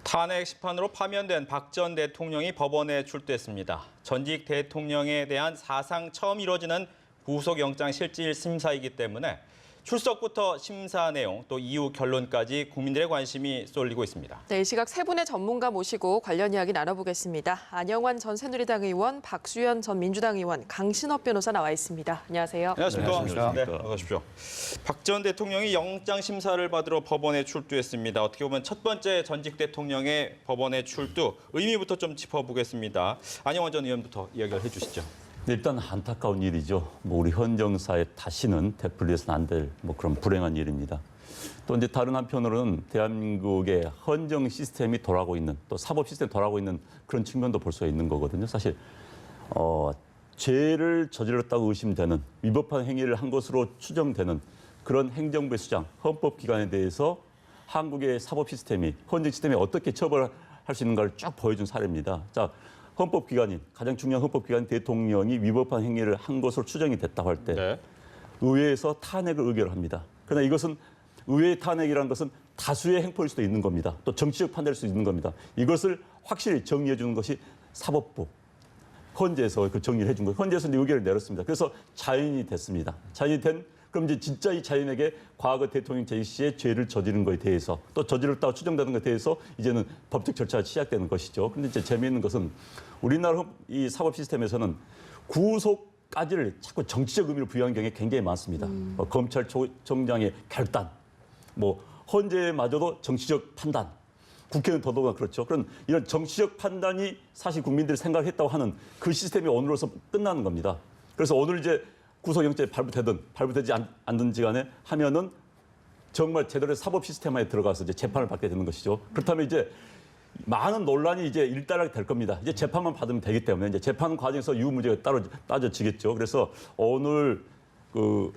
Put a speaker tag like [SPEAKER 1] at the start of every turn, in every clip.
[SPEAKER 1] 탄핵 심판으로 파면된 박 전 대통령이 법원에 출두했습니다. 전직 대통령에 대한 사상 처음 이뤄지는 구속영장 실질 심사이기 때문에 출석부터 심사 내용, 또 이후 결론까지 국민들의 관심이 쏠리고 있습니다.
[SPEAKER 2] 네, 이 시각 세 분의 전문가 모시고 관련 이야기 나눠보겠습니다. 안영환 전 새누리당 의원, 박수현 전 민주당 의원, 강신업 변호사 나와 있습니다. 안녕하세요.
[SPEAKER 1] 안녕하십니까. 네, 어서 오십시오. 박 전 대통령이 영장 심사를 받으러 법원에 출두했습니다. 어떻게 보면 첫 번째 전직 대통령의 법원에 출두, 의미부터 좀 짚어보겠습니다. 안영환 전 의원부터 이야기를 해주시죠.
[SPEAKER 3] 일단 안타까운 일이죠. 우리 현 정사에 다시는 되풀이해서는 안 될 그런 불행한 일입니다. 또 이제 다른 한편으로는 대한민국의 헌정 시스템이 돌아가고 있는, 또 사법 시스템이 돌아가고 있는 그런 측면도 볼 수가 있는 거거든요. 사실 죄를 저질렀다고 의심되는, 위법한 행위를 한 것으로 추정되는 그런 행정부의 수장, 헌법기관에 대해서 한국의 사법 시스템이, 헌정 시스템이 어떻게 처벌할 수 있는가를 쭉 보여준 사례입니다. 자, 헌법기관인, 가장 중요한 헌법기관 대통령이 위법한 행위를 한 것으로 추정이 됐다고 할 때 의회에서 탄핵을 의결합니다. 그러나 이것은 의회의 탄핵이라는 것은 다수의 행포일 수도 있는 겁니다. 또 정치적 판단일 수도 있는 겁니다. 이것을 확실히 정리해 주는 것이 사법부, 헌재에서 그 정리를 해준 거예요. 헌재에서 이제 의결을 내렸습니다. 그래서 자연이 됐습니다. 자연이 된, 그럼 이제 진짜 이 자연에게 과거 대통령 제시의 죄를 저지른 것에 대해서, 또 저질렀다고 추정되는 것에 대해서 이제는 법적 절차가 시작되는 것이죠. 그런데 이제 재미있는 것은 우리나라 이 사법 시스템에서는 구속까지를 자꾸 정치적 의미를 부여하는 경우가 굉장히 많습니다. 검찰총장의 결단, 헌재마저도 정치적 판단, 국회는 더더욱 그렇죠. 그런 이런 정치적 판단이 사실 국민들이 생각했다고 하는 그 시스템이 오늘로서 끝나는 겁니다. 그래서 오늘 이제 구속영장이 발부되든 발부되지 않든지 간에 하면은 정말 제대로 사법 시스템 안에 들어가서 이제 재판을 받게 되는 것이죠. 그렇다면 이제 많은 논란이 이제 일단락이 될 겁니다. 이제 재판만 받으면 되기 때문에 이제 재판 과정에서 이후 문제가 따로 따져지겠죠. 그래서 오늘 그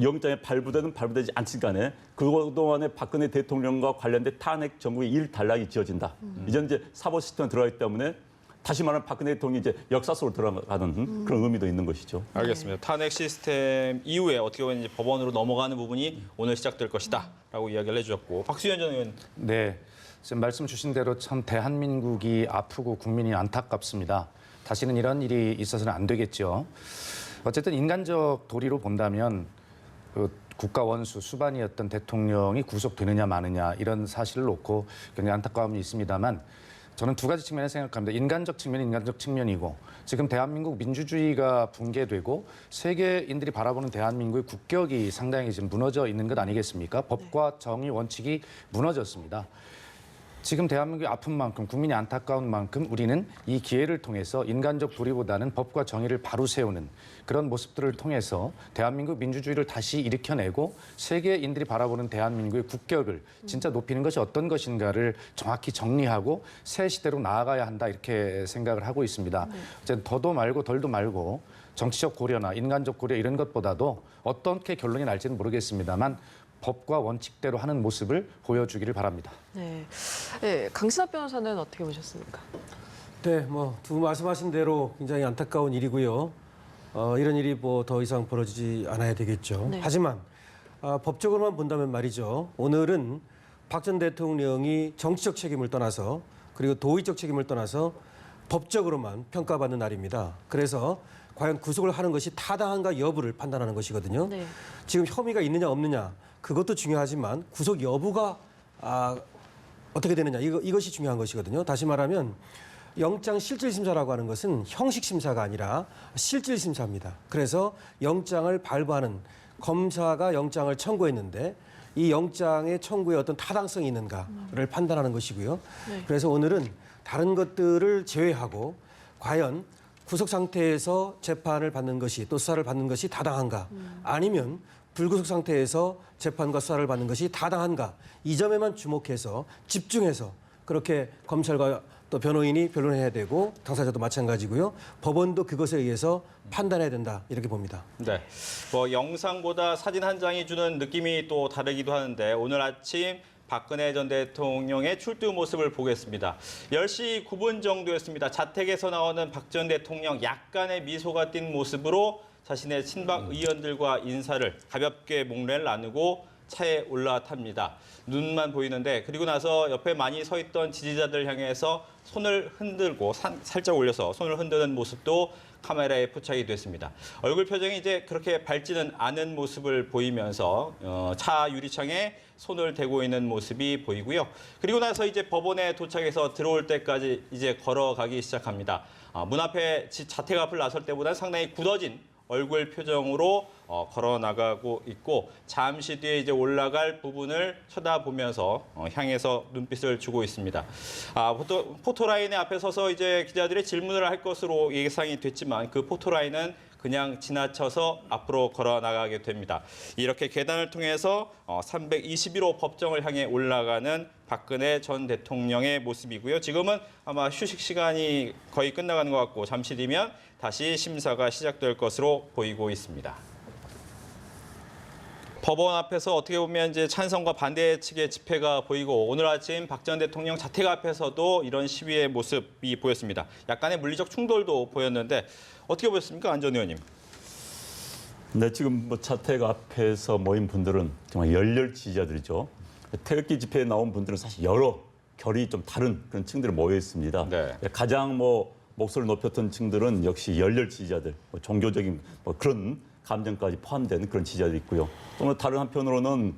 [SPEAKER 3] 영장이 발부되든 발부되지 않든 간에 그동안에 박근혜 대통령과 관련된 탄핵 정국의 일단락이 지어진다. 이제 사법 시스템에 들어가기 때문에 다시 말하면 박근혜 대통령이 이제 역사 속으로 들어가는 그런 의미도 있는 것이죠.
[SPEAKER 1] 알겠습니다. 탄핵 시스템 이후에 어떻게 보면 이제 법원으로 넘어가는 부분이 오늘 시작될 것이다라고 이야기를 해주셨고, 박수현 전 의원.
[SPEAKER 4] 네, 지금 말씀 주신 대로 참 대한민국이 아프고 국민이 안타깝습니다. 다시는 이런 일이 있어서는 안 되겠죠. 어쨌든 인간적 도리로 본다면 국가 원수 수반이었던 대통령이 구속되느냐 마느냐 이런 사실을 놓고 굉장히 안타까움이 있습니다만, 저는 두 가지 측면을 생각합니다. 인간적 측면이 인간적 측면이고, 지금 대한민국 민주주의가 붕괴되고 세계인들이 바라보는 대한민국의 국격이 상당히 지금 무너져 있는 것 아니겠습니까? 법과 정의 원칙이 무너졌습니다. 지금 대한민국이 아픈 만큼, 국민이 안타까운 만큼 우리는 이 기회를 통해서 인간적 도리보다는 법과 정의를 바로 세우는 그런 모습들을 통해서 대한민국 민주주의를 다시 일으켜내고 세계인들이 바라보는 대한민국의 국격을 진짜 높이는 것이 어떤 것인가를 정확히 정리하고 새 시대로 나아가야 한다, 이렇게 생각을 하고 있습니다. 이제 더도 말고 덜도 말고 정치적 고려나 인간적 고려 이런 것보다도 어떻게 결론이 날지는 모르겠습니다만 법과 원칙대로 하는 모습을 보여주기를 바랍니다.
[SPEAKER 2] 네, 강신업 변호사는 어떻게 보셨습니까?
[SPEAKER 5] 네, 두 말씀하신 대로 굉장히 안타까운 일이고요. 이런 일이 더 이상 벌어지지 않아야 되겠죠.
[SPEAKER 2] 네.
[SPEAKER 5] 하지만 법적으로만 본다면 말이죠. 오늘은 박 전 대통령이 정치적 책임을 떠나서, 그리고 도의적 책임을 떠나서 법적으로만 평가받는 날입니다. 그래서 과연 구속을 하는 것이 타당한가 여부를 판단하는 것이거든요.
[SPEAKER 2] 네.
[SPEAKER 5] 지금 혐의가 있느냐 없느냐 그것도 중요하지만 구속 여부가 어떻게 되느냐 이것이 중요한 것이거든요. 다시 말하면 영장 실질심사라고 하는 것은 형식심사가 아니라 실질심사입니다. 그래서 영장을 발부하는, 검사가 영장을 청구했는데 이 영장의 청구에 어떤 타당성이 있는가를 판단하는 것이고요.
[SPEAKER 2] 네.
[SPEAKER 5] 그래서 오늘은 다른 것들을 제외하고 과연 구속 상태에서 재판을 받는 것이, 또 수사를 받는 것이 타당한가, 아니면 불구속 상태에서 재판과 수사를 받는 것이 타당한가, 이 점에만 주목해서 집중해서 그렇게 검찰과 또 변호인이 변론해야 되고 당사자도 마찬가지고요. 법원도 그것에 의해서 판단해야 된다, 이렇게 봅니다.
[SPEAKER 1] 네, 영상보다 사진 한 장이 주는 느낌이 또 다르기도 하는데, 오늘 아침 박근혜 전 대통령의 출두 모습을 보겠습니다. 10시 9분 정도였습니다. 자택에서 나오는 박 전 대통령, 약간의 미소가 띈 모습으로 자신의 친박 의원들과 인사를 가볍게 목례를 나누고 차에 올라탑니다. 눈만 보이는데 그리고 나서 옆에 많이 서 있던 지지자들 향해서 손을 흔들고 살짝 올려서 손을 흔드는 모습도 카메라에 포착이 됐습니다. 얼굴 표정이 이제 그렇게 밝지는 않은 모습을 보이면서 차 유리창에 손을 대고 있는 모습이 보이고요. 그리고 나서 이제 법원에 도착해서 들어올 때까지 이제 걸어가기 시작합니다. 문 앞에 자택 앞을 나설 때보다는 상당히 굳어진 얼굴 표정으로 걸어 나가고 있고 잠시 뒤에 이제 올라갈 부분을 쳐다보면서 향해서 눈빛을 주고 있습니다. 포토라인의 앞에 서서 이제 기자들의 질문을 할 것으로 예상이 됐지만 그 포토라인은 그냥 지나쳐서 앞으로 걸어 나가게 됩니다. 이렇게 계단을 통해서 321호 법정을 향해 올라가는 박근혜 전 대통령의 모습이고요. 지금은 아마 휴식 시간이 거의 끝나가는 것 같고 잠시 뒤면 다시 심사가 시작될 것으로 보이고 있습니다. 법원 앞에서 어떻게 보면 이제 찬성과 반대 측의 집회가 보이고 오늘 아침 박 전 대통령 자택 앞에서도 이런 시위의 모습이 보였습니다. 약간의 물리적 충돌도 보였는데 어떻게 보였습니까, 안 전 의원님?
[SPEAKER 3] 네, 지금 뭐 자택 앞에서 모인 분들은 정말 열렬 지지자들이죠. 태극기 집회에 나온 분들은 사실 여러 결이 좀 다른 그런 층들이 모여 있습니다.
[SPEAKER 1] 네.
[SPEAKER 3] 가장 목소리를 높였던 층들은 역시 열렬 지지자들, 종교적인 그런 감정까지 포함된 그런 지지자들이 있고요. 또 다른 한편으로는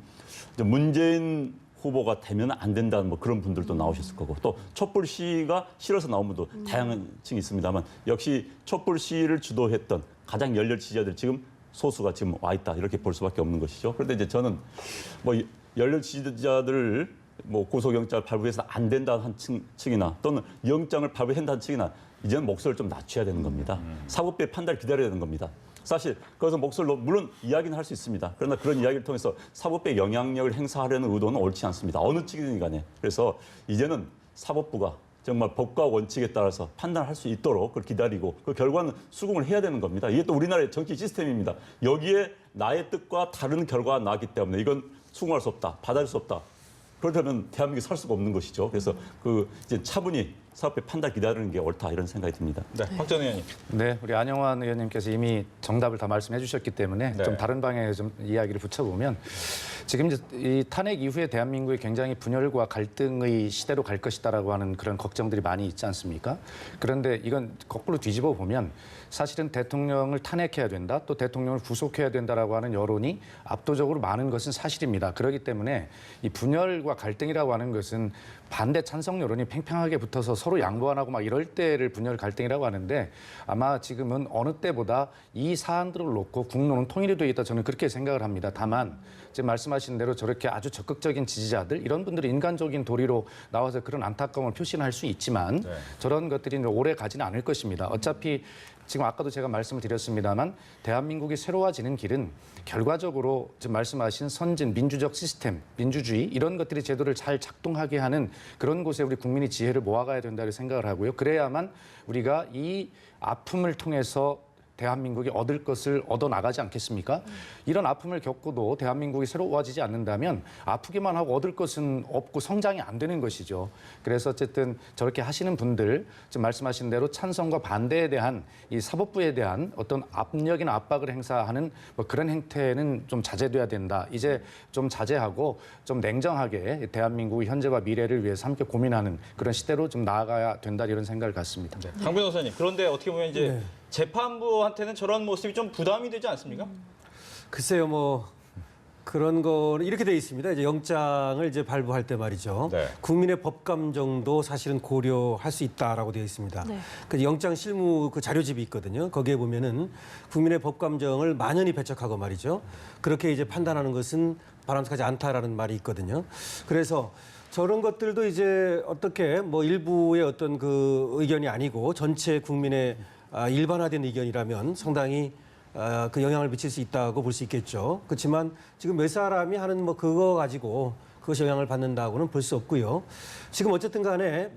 [SPEAKER 3] 문재인 후보가 되면 안 된다는 그런 분들도 나오셨을 거고 또 촛불 시위가 싫어서 나온 분도 다양한 층이 있습니다만 역시 촛불 시위를 주도했던 가장 열렬 지지자들 지금 소수가 지금 와 있다 이렇게 볼 수밖에 없는 것이죠. 그런데 이제 저는 열렬 지지자들을 구속영장을 발부해서 안 된다는 한 층이나 또는 영장을 발부한다는 층이나 이제는 목소리를 좀 낮춰야 되는 겁니다. 사법부의 판단을 기다려야 되는 겁니다. 사실 거기서 목소리로 물론 이야기는 할 수 있습니다. 그러나 그런 이야기를 통해서 사법부의 영향력을 행사하려는 의도는 옳지 않습니다. 어느 측이든 간에. 그래서 이제는 사법부가 정말 법과 원칙에 따라서 판단할 수 있도록 그걸 기다리고 그 결과는 수긍을 해야 되는 겁니다. 이게 또 우리나라의 정치 시스템입니다. 여기에 나의 뜻과 다른 결과가 나왔기 때문에 이건 수긍할 수 없다, 받아줄 수 없다. 그렇다면 대한민국이 살 수가 없는 것이죠. 그래서 이제 차분히 사법부의 판단 기다리는 게 옳다 이런 생각이 듭니다.
[SPEAKER 1] 네, 박 전 의원님.
[SPEAKER 4] 네, 우리 안영환 의원님께서 이미 정답을 다 말씀해 주셨기 때문에
[SPEAKER 1] 네.
[SPEAKER 4] 좀 다른 방향에 좀 이야기를 붙여보면 지금 이제 이 탄핵 이후에 대한민국이 굉장히 분열과 갈등의 시대로 갈 것이다라고 하는 그런 걱정들이 많이 있지 않습니까? 그런데 이건 거꾸로 뒤집어 보면 사실은 대통령을 탄핵해야 된다, 또 대통령을 구속해야 된다라고 하는 여론이 압도적으로 많은 것은 사실입니다. 그렇기 때문에 이 분열과 갈등이라고 하는 것은 반대 찬성 여론이 팽팽하게 붙어서 서로 양보 안 하고 막 이럴 때를 분열 갈등이라고 하는데 아마 지금은 어느 때보다 이 사안들을 놓고 국론은 통일이 되어 있다 저는 그렇게 생각을 합니다. 다만 지금 말씀하신 대로 저렇게 아주 적극적인 지지자들 이런 분들이 인간적인 도리로 나와서 그런 안타까움을 표시할 수 있지만
[SPEAKER 1] 네.
[SPEAKER 4] 저런 것들이 오래 가지는 않을 것입니다. 어차피 지금 아까도 제가 말씀을 드렸습니다만 대한민국이 새로워지는 길은 결과적으로 지금 말씀하신 선진 민주적 시스템, 민주주의 이런 것들이 제도를 잘 작동하게 하는 그런 곳에 우리 국민이 지혜를 모아가야 된다고 생각을 하고요. 그래야만 우리가 이 아픔을 통해서 대한민국이 얻을 것을 얻어나가지 않겠습니까? 이런 아픔을 겪고도 대한민국이 새로워지지 않는다면 아프기만 하고 얻을 것은 없고 성장이 안 되는 것이죠. 그래서 어쨌든 저렇게 하시는 분들, 지금 말씀하신 대로 찬성과 반대에 대한 이 사법부에 대한 어떤 압력이나 압박을 행사하는 그런 행태는 좀 자제돼야 된다. 이제 좀 자제하고 좀 냉정하게 대한민국의 현재와 미래를 위해서 함께 고민하는 그런 시대로 좀 나아가야 된다 이런 생각을 갖습니다.
[SPEAKER 1] 네. 강 변호사님, 그런데 어떻게 보면 이제
[SPEAKER 5] 네.
[SPEAKER 1] 재판부한테는 저런 모습이 좀 부담이 되지 않습니까?
[SPEAKER 5] 글쎄요, 그런 거는 이렇게 돼 있습니다. 이제 영장을 이제 발부할 때 말이죠.
[SPEAKER 1] 네.
[SPEAKER 5] 국민의 법 감정도 사실은 고려할 수 있다라고 되어 있습니다.
[SPEAKER 2] 네.
[SPEAKER 5] 그 영장 실무 그 자료집이 있거든요. 거기에 보면은 국민의 법 감정을 만연히 배척하고 말이죠. 그렇게 이제 판단하는 것은 바람직하지 않다라는 말이 있거든요. 그래서 저런 것들도 이제 어떻게 일부의 어떤 그 의견이 아니고 전체 국민의 일반화된 의견이라면 상당히 그 영향을 미칠 수 있다고 볼 수 있겠죠. 그렇지만 지금 몇 사람이 하는 그거 가지고 그것이 영향을 받는다고는 볼 수 없고요. 지금 어쨌든 간에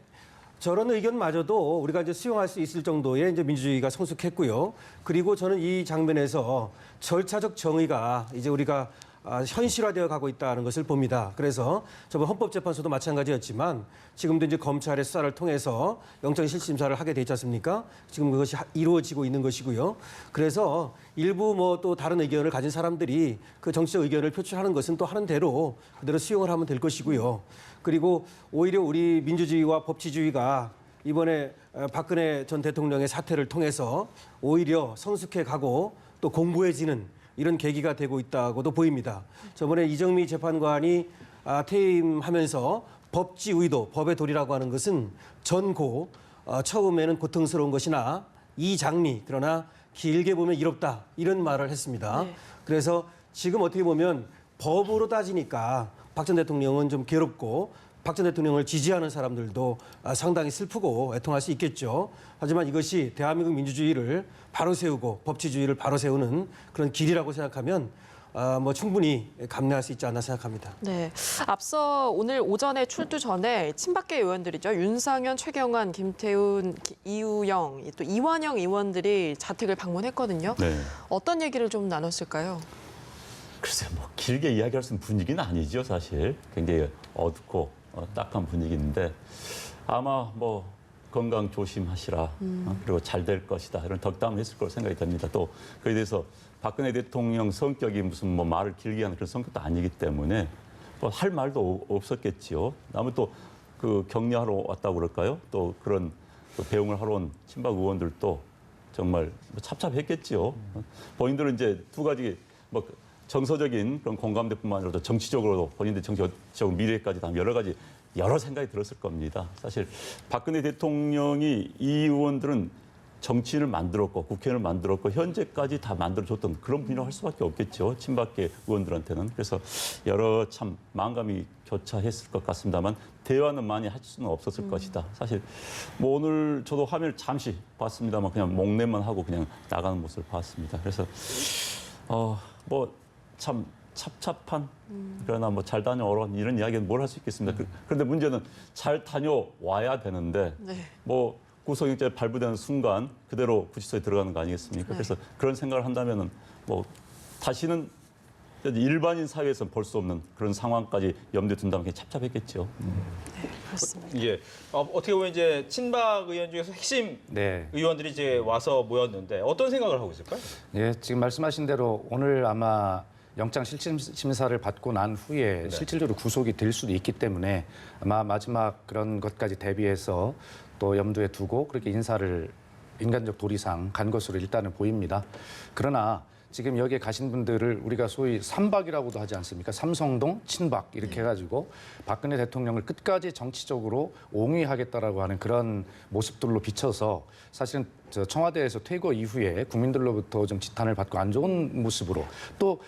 [SPEAKER 5] 저런 의견마저도 우리가 이제 수용할 수 있을 정도의 이제 민주주의가 성숙했고요. 그리고 저는 이 장면에서 절차적 정의가 이제 우리가 현실화되어 가고 있다는 것을 봅니다. 그래서 저번 헌법재판소도 마찬가지였지만 지금도 이제 검찰의 수사를 통해서 영장실질심사를 하게 돼 있지 않습니까? 지금 그것이 이루어지고 있는 것이고요. 그래서 일부 뭐 또 다른 의견을 가진 사람들이 그 정치적 의견을 표출하는 것은 또 하는 대로 그대로 수용을 하면 될 것이고요. 그리고 오히려 우리 민주주의와 법치주의가 이번에 박근혜 전 대통령의 사태를 통해서 오히려 성숙해 가고 또 공고해지는 이런 계기가 되고 있다고도 보입니다. 저번에 이정미 재판관이 퇴임하면서 법지 의도, 법의 도리라고 하는 것은 전고, 처음에는 고통스러운 것이나 이장미, 그러나 길게 보면 이롭다, 이런 말을 했습니다.
[SPEAKER 2] 네.
[SPEAKER 5] 그래서 지금 어떻게 보면 법으로 따지니까 박 전 대통령은 좀 괴롭고 박 전 대통령을 지지하는 사람들도 상당히 슬프고 애통할 수 있겠죠. 하지만 이것이 대한민국 민주주의를 바로 세우고 법치주의를 바로 세우는 그런 길이라고 생각하면 뭐 충분히 감내할 수 있지 않나 생각합니다.
[SPEAKER 2] 네. 앞서 오늘 오전에 출두 전에 친박계 의원들이죠. 윤상현, 최경환, 김태훈, 이우영, 또 이완영 의원들이 자택을 방문했거든요.
[SPEAKER 3] 네.
[SPEAKER 2] 어떤 얘기를 좀 나눴을까요?
[SPEAKER 3] 글쎄 뭐 길게 이야기할 수 있는 분위기는 아니죠 사실. 굉장히 어둡고 딱한 분위기인데 아마 뭐 건강 조심하시라 그리고 잘 될 것이다 이런 덕담을 했을 거로 생각이 됩니다. 또 그에 대해서 박근혜 대통령 성격이 무슨 뭐 말을 길게 하는 그런 성격도 아니기 때문에 뭐 할 말도 없었겠지요. 다음에 또 그 격려하러 왔다고 그럴까요? 또 그런 그 배웅을 하러 온 친박 의원들도 정말 뭐 찹찹했겠지요. 본인들은 이제 두 가지 뭐 정서적인 그런 공감대뿐만 아니라 정치적으로도 본인들 정치적 미래까지 다 여러 생각이 들었을 겁니다. 사실 박근혜 대통령이 이 의원들은 정치인을 만들었고 국회의원을 만들었고 현재까지 다 만들어줬던 그런 분이라고 할 수밖에 없겠죠. 친박계 의원들한테는. 그래서 여러 참 마음감이 교차했을 것 같습니다만 대화는 많이 할 수는 없었을 것이다. 사실 뭐 오늘 저도 화면을 잠시 봤습니다만 그냥 목례만 하고 그냥 나가는 모습을 봤습니다. 그래서 뭐 참 찹찹한 그러나 뭐 잘 다녀오라 이런 이야기는 뭘 할 수 있겠습니까? 그런데 문제는 잘 다녀와야 되는데
[SPEAKER 2] 네.
[SPEAKER 3] 뭐 구속영장이 발부되는 순간 그대로 구치소에 들어가는 거 아니겠습니까?
[SPEAKER 2] 네.
[SPEAKER 3] 그래서 그런 생각을 한다면은 뭐 다시는 일반인 사회에서 볼 수 없는 그런 상황까지 염두에 둔다면 그냥 찹찹했겠죠.
[SPEAKER 2] 그렇습니다.
[SPEAKER 1] 예. 어떻게 보면 이제 친박 의원 중에서 핵심
[SPEAKER 4] 네.
[SPEAKER 1] 의원들이 이제 와서 모였는데 어떤 생각을 하고 있을까요?
[SPEAKER 4] 예, 지금 말씀하신 대로 오늘 아마 영장 실질심사를 받고 난 후에 실질적으로 구속이 될 수도 있기 때문에 아마 마지막 그런 것까지 대비해서 또 염두에 두고 그렇게 인간적 도리상 간 것으로 일단은 보입니다. 그러나 지금 여기에 가신 분들을 우리가 소위 삼박이라고도 하지 않습니까? 삼성동, 친박 이렇게 해가지고 박근혜 대통령을 끝까지 정치적으로 옹위하겠다라고 하는 그런 모습들로 비춰서 사실은 청와대에서 퇴거 이후에 국민들로부터 좀 지탄을 받고 안 좋은 모습으로 또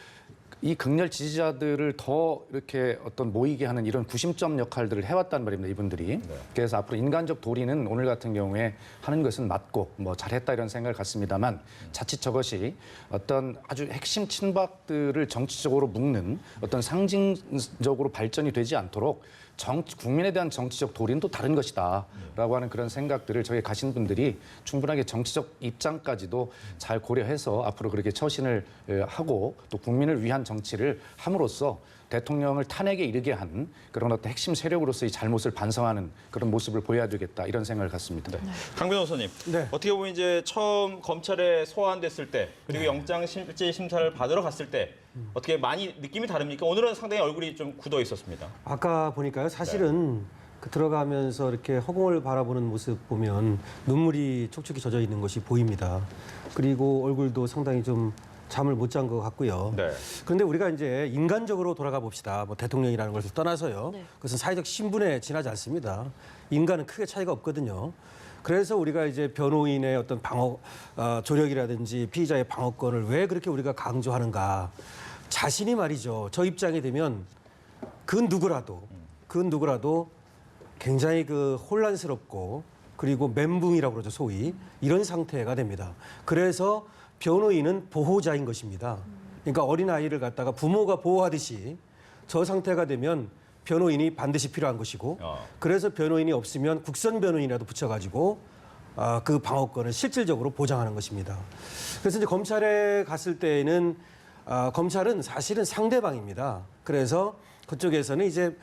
[SPEAKER 4] 이 극렬 지지자들을 더 이렇게 어떤 모이게 하는 이런 구심점 역할들을 해왔단 말입니다, 이분들이. 그래서 앞으로 인간적 도리는 오늘 같은 경우에 하는 것은 맞고 뭐 잘했다 이런 생각을 갖습니다만 자칫 저것이 어떤 아주 핵심 친박들을 정치적으로 묶는 어떤 상징적으로 발전이 되지 않도록 국민에 대한 정치적 도리는 또 다른 것이다라고 하는 그런 생각들을 저기 가신 분들이 충분하게 정치적 입장까지도 잘 고려해서 앞으로 그렇게 처신을 하고 또 국민을 위한 정치를 함으로써 대통령을 탄핵에 이르게 한 그런 어떤 핵심 세력으로서의 잘못을 반성하는 그런 모습을 보여야 되겠다 이런 생각을 갖습니다.
[SPEAKER 1] 네. 강 변호사님,
[SPEAKER 5] 네.
[SPEAKER 1] 어떻게 보면 이제 처음 검찰에 소환됐을 때 그리고 영장 실질 심사를 받으러 갔을 때 어떻게 많이 느낌이 다릅니까? 오늘은 상당히 얼굴이 좀 굳어 있었습니다.
[SPEAKER 5] 아까 보니까요. 사실은 그 들어가면서 이렇게 허공을 바라보는 모습 보면 눈물이 촉촉히 젖어 있는 것이 보입니다. 그리고 얼굴도 상당히 좀 잠을 못 잔 것 같고요.
[SPEAKER 1] 네.
[SPEAKER 5] 그런데 우리가 이제 인간적으로 돌아가 봅시다. 뭐 대통령이라는 것을 떠나서요.
[SPEAKER 2] 네.
[SPEAKER 5] 그것은 사회적 신분에 지나지 않습니다. 인간은 크게 차이가 없거든요. 그래서 우리가 이제 변호인의 어떤 방어 조력이라든지 피의자의 방어권을 왜 그렇게 우리가 강조하는가? 자신이 말이죠. 저 입장이 되면 그 누구라도 굉장히 그 혼란스럽고 그리고 멘붕이라고 그러죠, 소위. 이런 상태가 됩니다. 그래서 변호인은 보호자인 것입니다. 그러니까 어린아이를 갖다가 부모가 보호하듯이 저 상태가 되면 변호인이 반드시 필요한 것이고 그래서 변호인이 없으면 국선 변호인이라도 붙여가지고 그 방어권을 실질적으로 보장하는 것입니다. 그래서 이제 검찰에 갔을 때에는 검찰은 사실은 상대방입니다. 그래서 그쪽에서는 이제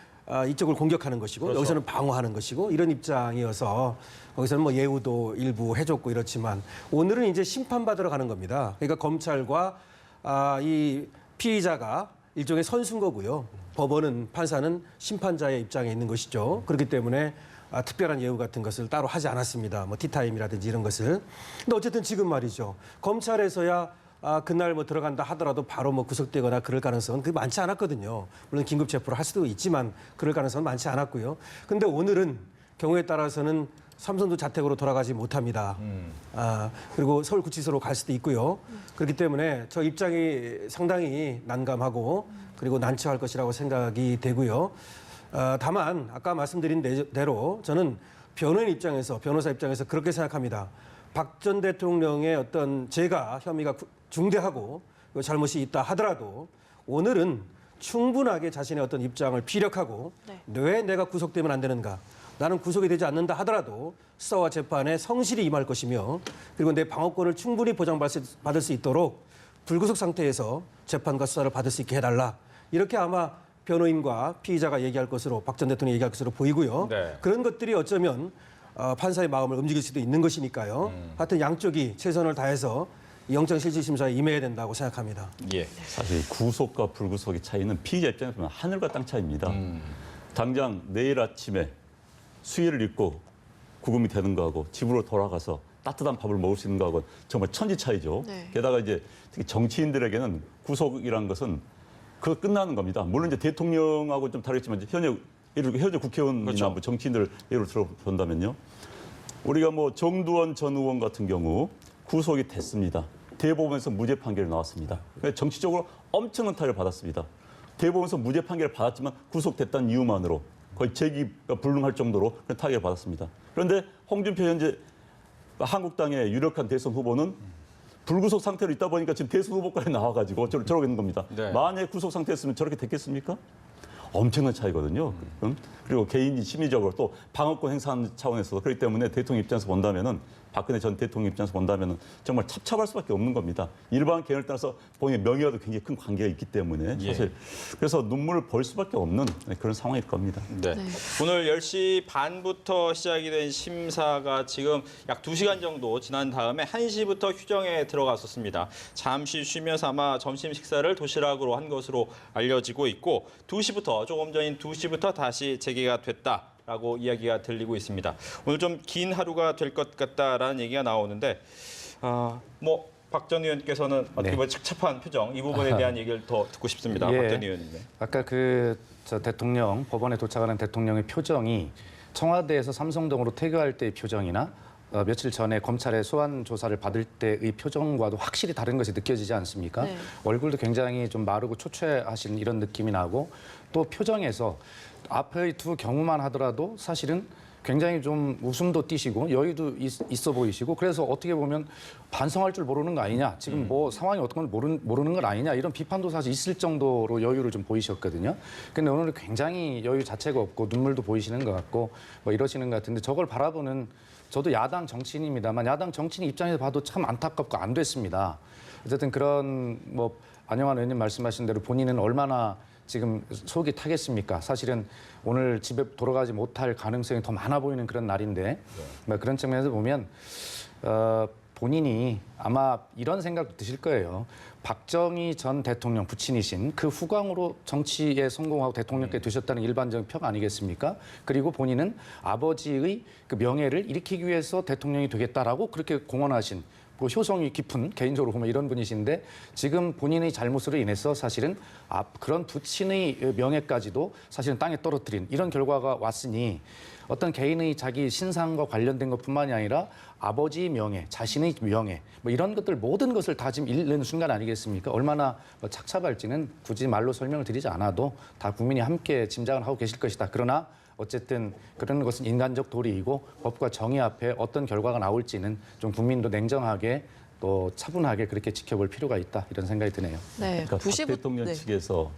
[SPEAKER 5] 이쪽을 공격하는 것이고
[SPEAKER 1] 그렇죠.
[SPEAKER 5] 여기서는 방어하는 것이고 이런 입장이어서 거기서는 뭐 예우도 일부 해줬고 이렇지만 오늘은 이제 심판받으러 가는 겁니다. 그러니까 검찰과 이 피의자가 일종의 선수인 거고요. 법원은 판사는 심판자의 입장에 있는 것이죠. 그렇기 때문에 특별한 예우 같은 것을 따로 하지 않았습니다. 뭐 티타임이라든지 이런 것을. 근데 어쨌든 지금 말이죠. 검찰에서야 그날 뭐 들어간다 하더라도 바로 뭐 구속되거나 그럴 가능성은 그게 많지 않았거든요. 물론 긴급 체포를 할 수도 있지만 그럴 가능성은 많지 않았고요. 근데 오늘은 경우에 따라서는 삼성도 자택으로 돌아가지 못합니다. 그리고 서울구치소로 갈 수도 있고요. 그렇기 때문에 저 입장이 상당히 난감하고 그리고 난처할 것이라고 생각이 되고요. 다만 아까 말씀드린 대로 저는 변호인 입장에서 변호사 입장에서 그렇게 생각합니다. 박 전 대통령의 어떤 제가 혐의가 중대하고 잘못이 있다 하더라도 오늘은 충분하게 자신의 어떤 입장을 피력하고
[SPEAKER 2] 네.
[SPEAKER 5] 왜 내가 구속되면 안 되는가? 나는 구속이 되지 않는다 하더라도 수사와 재판에 성실히 임할 것이며 그리고 내 방어권을 충분히 보장받을 수 있도록 불구속 상태에서 재판과 수사를 받을 수 있게 해달라. 이렇게 아마 변호인과 피의자가 얘기할 것으로 박 전 대통령이 얘기할 것으로 보이고요.
[SPEAKER 1] 네.
[SPEAKER 5] 그런 것들이 어쩌면 판사의 마음을 움직일 수도 있는 것이니까요. 하여튼 양쪽이 최선을 다해서 영장실질심사에 임해야 된다고 생각합니다.
[SPEAKER 1] 예.
[SPEAKER 3] 사실 구속과 불구속의 차이는 피의자 입장에서 보면 하늘과 땅 차이입니다. 당장 내일 아침에 수의를 입고 구금이 되는 거하고 집으로 돌아가서 따뜻한 밥을 먹을 수 있는 거하고 정말 천지 차이죠.
[SPEAKER 2] 네.
[SPEAKER 3] 게다가 이제 특히 정치인들에게는 구속이라는 것은 그거 끝나는 겁니다. 물론 이제 대통령하고 좀 다르겠지만 현재 국회의원이나
[SPEAKER 1] 그렇죠.
[SPEAKER 3] 뭐 정치인들 예로 들어본다면요. 우리가 뭐 정두원 전 의원 같은 경우 구속이 됐습니다. 대법원에서 무죄 판결이 나왔습니다. 그러니까 정치적으로 엄청난 타격을 받았습니다. 대법원에서 무죄 판결을 받았지만 구속됐다는 이유만으로 거의 재기가 불능할 정도로 타격을 받았습니다. 그런데 홍준표 현재 한국당의 유력한 대선 후보는 불구속 상태로 있다 보니까 지금 대선 후보까지 나와가지고 저러고 있는 겁니다.
[SPEAKER 1] 네.
[SPEAKER 3] 만약에 구속 상태였으면 저렇게 됐겠습니까? 엄청난 차이거든요. 그리고 개인이 심리적으로 또 방어권 행사하는 차원에서 그렇기 때문에 대통령 입장에서 본다면은 박근혜 전 대통령 입장에서 본다면은 정말 찹찹할 수밖에 없는 겁니다. 일반 개헌을 따라서 본인의 명예와도 굉장히 큰 관계가 있기 때문에 사실 그래서 눈물을 벌 수밖에 없는 그런 상황일 겁니다.
[SPEAKER 1] 네. 오늘 10시 반부터 시작이 된 심사가 지금 약 2시간 정도 지난 다음에 1시부터 휴정에 들어갔었습니다. 잠시 쉬면서 아마 점심 식사를 도시락으로 한 것으로 알려지고 있고 2시부터 조금 전인 2시부터 다시 재개가 됐다라고 이야기가 들리고 있습니다. 오늘 좀 긴 하루가 될 것 같다라는 얘기가 나오는데 뭐 박 전 의원께서는 어떻게 보면 착잡한 표정 이 부분에 대한 얘기를 더 듣고 싶습니다.
[SPEAKER 4] 예.
[SPEAKER 1] 박 전 의원님.
[SPEAKER 4] 아까 저 대통령 법원에 도착하는 대통령의 표정이 청와대에서 삼성동으로 퇴거할 때의 표정이나 며칠 전에 검찰의 소환 조사를 받을 때의 표정과도 확실히 다른 것이 느껴지지 않습니까?
[SPEAKER 2] 네.
[SPEAKER 4] 얼굴도 굉장히 좀 마르고 초췌하신 이런 느낌이 나고 또 표정에서 앞의 두 경우만 하더라도 사실은 굉장히 좀 웃음도 띠시고 여유도 있어 보이시고 그래서 어떻게 보면 반성할 줄 모르는 거 아니냐 지금 뭐 상황이 어떤 건 모르는 건 아니냐 이런 비판도 사실 있을 정도로 여유를 좀 보이셨거든요. 근데 오늘은 굉장히 여유 자체가 없고 눈물도 보이시는 것 같고 뭐 이러시는 것 같은데 저걸 바라보는 저도 야당 정치인입니다만 야당 정치인 입장에서 봐도 참 안타깝고 안 됐습니다. 어쨌든 그런 뭐 안영환 의원님 말씀하신 대로 본인은 얼마나 지금 속이 타겠습니까? 사실은 오늘 집에 돌아가지 못할 가능성이 더 많아 보이는 그런 날인데 뭐 그런 측면에서 보면 본인이 아마 이런 생각도 드실 거예요. 박정희 전 대통령 부친이신 그 후광으로 정치에 성공하고 대통령께 되셨다는 일반적인 평 아니겠습니까? 그리고 본인은 아버지의 그 명예를 일으키기 위해서 대통령이 되겠다라고 그렇게 공언하신 뭐 효성이 깊은 개인적으로 보면 이런 분이신데 지금 본인의 잘못으로 인해서 사실은 그런 부친의 명예까지도 사실은 땅에 떨어뜨린 이런 결과가 왔으니 어떤 개인의 자기 신상과 관련된 것뿐만이 아니라 아버지의 명예, 자신의 명예 뭐 이런 것들 모든 것을 다 지금 잃는 순간 아니겠습니까? 얼마나 착잡할지는 굳이 말로 설명을 드리지 않아도 다 국민이 함께 짐작을 하고 계실 것이다. 그러나 어쨌든 그런 것은 인간적 도리이고 법과 정의 앞에 어떤 결과가 나올지는 좀 국민도 냉정하게 또 차분하게 그렇게 지켜볼 필요가 있다 이런 생각이 드네요.
[SPEAKER 2] 네.
[SPEAKER 3] 그러니까 박 대통령 측에서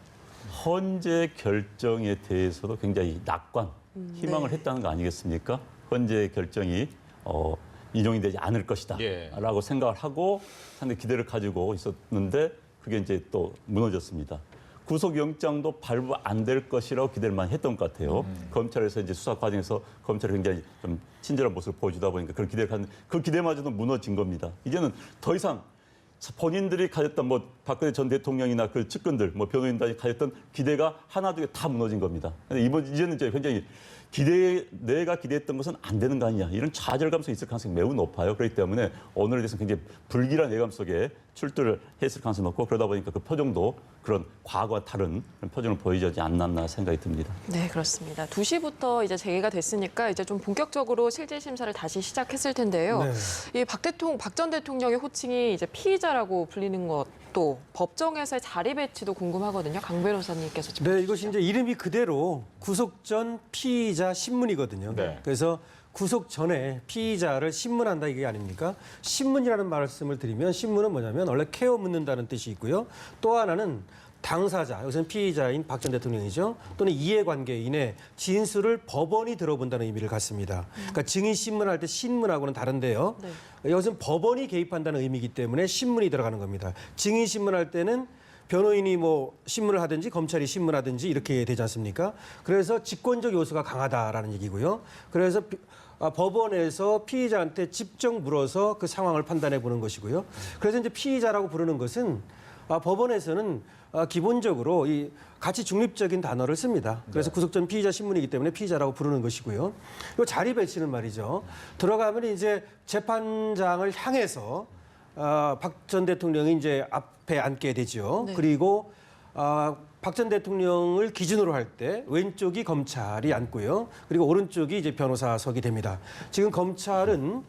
[SPEAKER 3] 헌재 결정에 대해서도 굉장히 낙관, 희망을 했다는 거 아니겠습니까? 헌재 결정이 인용이 되지 않을 것이다
[SPEAKER 1] 예.
[SPEAKER 3] 라고 생각을 하고 상당히 기대를 가지고 있었는데 그게 이제 또 무너졌습니다. 구속영장도 발부 안 될 것이라고 기대를 많이 했던 것 같아요. 검찰에서 이제 수사 과정에서 검찰이 굉장히 좀 친절한 모습을 보여주다 보니까 그런 기대를 하는데 그 기대마저도 무너진 겁니다. 이제는 더 이상 본인들이 가졌던 뭐 박근혜 전 대통령이나 그 측근들, 뭐 변호인단이 가졌던 기대가 하나둘 다 무너진 겁니다. 근데 이제는 이제 굉장히 내가 기대했던 것은 안 되는 거 아니냐 이런 좌절감성이 있을 가능성이 매우 높아요. 그렇기 때문에 오늘에 대해서 굉장히 불길한 예감 속에 출두를 했을 가능성이 높고 그러다 보니까 그 표정도 그런 과거와 다른 그런 표정을 보이지 않았나 생각이 듭니다.
[SPEAKER 2] 네, 그렇습니다. 2시부터 이제 재개가 됐으니까 이제 좀 본격적으로 실질 심사를 다시 시작했을 텐데요.
[SPEAKER 5] 네.
[SPEAKER 2] 이 박 전 대통령의 호칭이 이제 피의자라고 불리는 것도 법정에서의 자리 배치도 궁금하거든요. 강 변호사님께서 짚어주시죠.
[SPEAKER 5] 네, 이것이 이제 이름이 그대로 구속 전 피의자 신문이거든요.
[SPEAKER 1] 네.
[SPEAKER 5] 그래서 구속 전에 피의자를 신문한다 이게 아닙니까? 신문이라는 말씀을 드리면 신문은 뭐냐면 원래 케어 묻는다는 뜻이 있고요. 또 하나는 당사자, 여기서는 피의자인 박 전 대통령이죠. 또는 이해관계인의 진술을 법원이 들어본다는 의미를 갖습니다. 그러니까 증인 신문할 때 신문하고는 다른데요.
[SPEAKER 2] 네.
[SPEAKER 5] 여기서는 법원이 개입한다는 의미이기 때문에 신문이 들어가는 겁니다. 증인 신문할 때는 변호인이 뭐 신문을 하든지 검찰이 신문하든지 이렇게 되지 않습니까? 그래서 직권적 요소가 강하다라는 얘기고요. 그래서 법원에서 피의자한테 직접 물어서 그 상황을 판단해 보는 것이고요. 그래서 이제 피의자라고 부르는 것은 법원에서는 기본적으로 이 가치 중립적인 단어를 씁니다. 그래서 구속 전 피의자 신문이기 때문에 피의자라고 부르는 것이고요. 이 자리 배치는 말이죠. 들어가면 이제 재판장을 향해서 박 전 대통령이 이제 앞에 앉게 되죠.
[SPEAKER 2] 네.
[SPEAKER 5] 그리고 박 전 대통령을 기준으로 할 때 왼쪽이 검찰이 앉고요. 그리고 오른쪽이 이제 변호사석이 됩니다. 지금 검찰은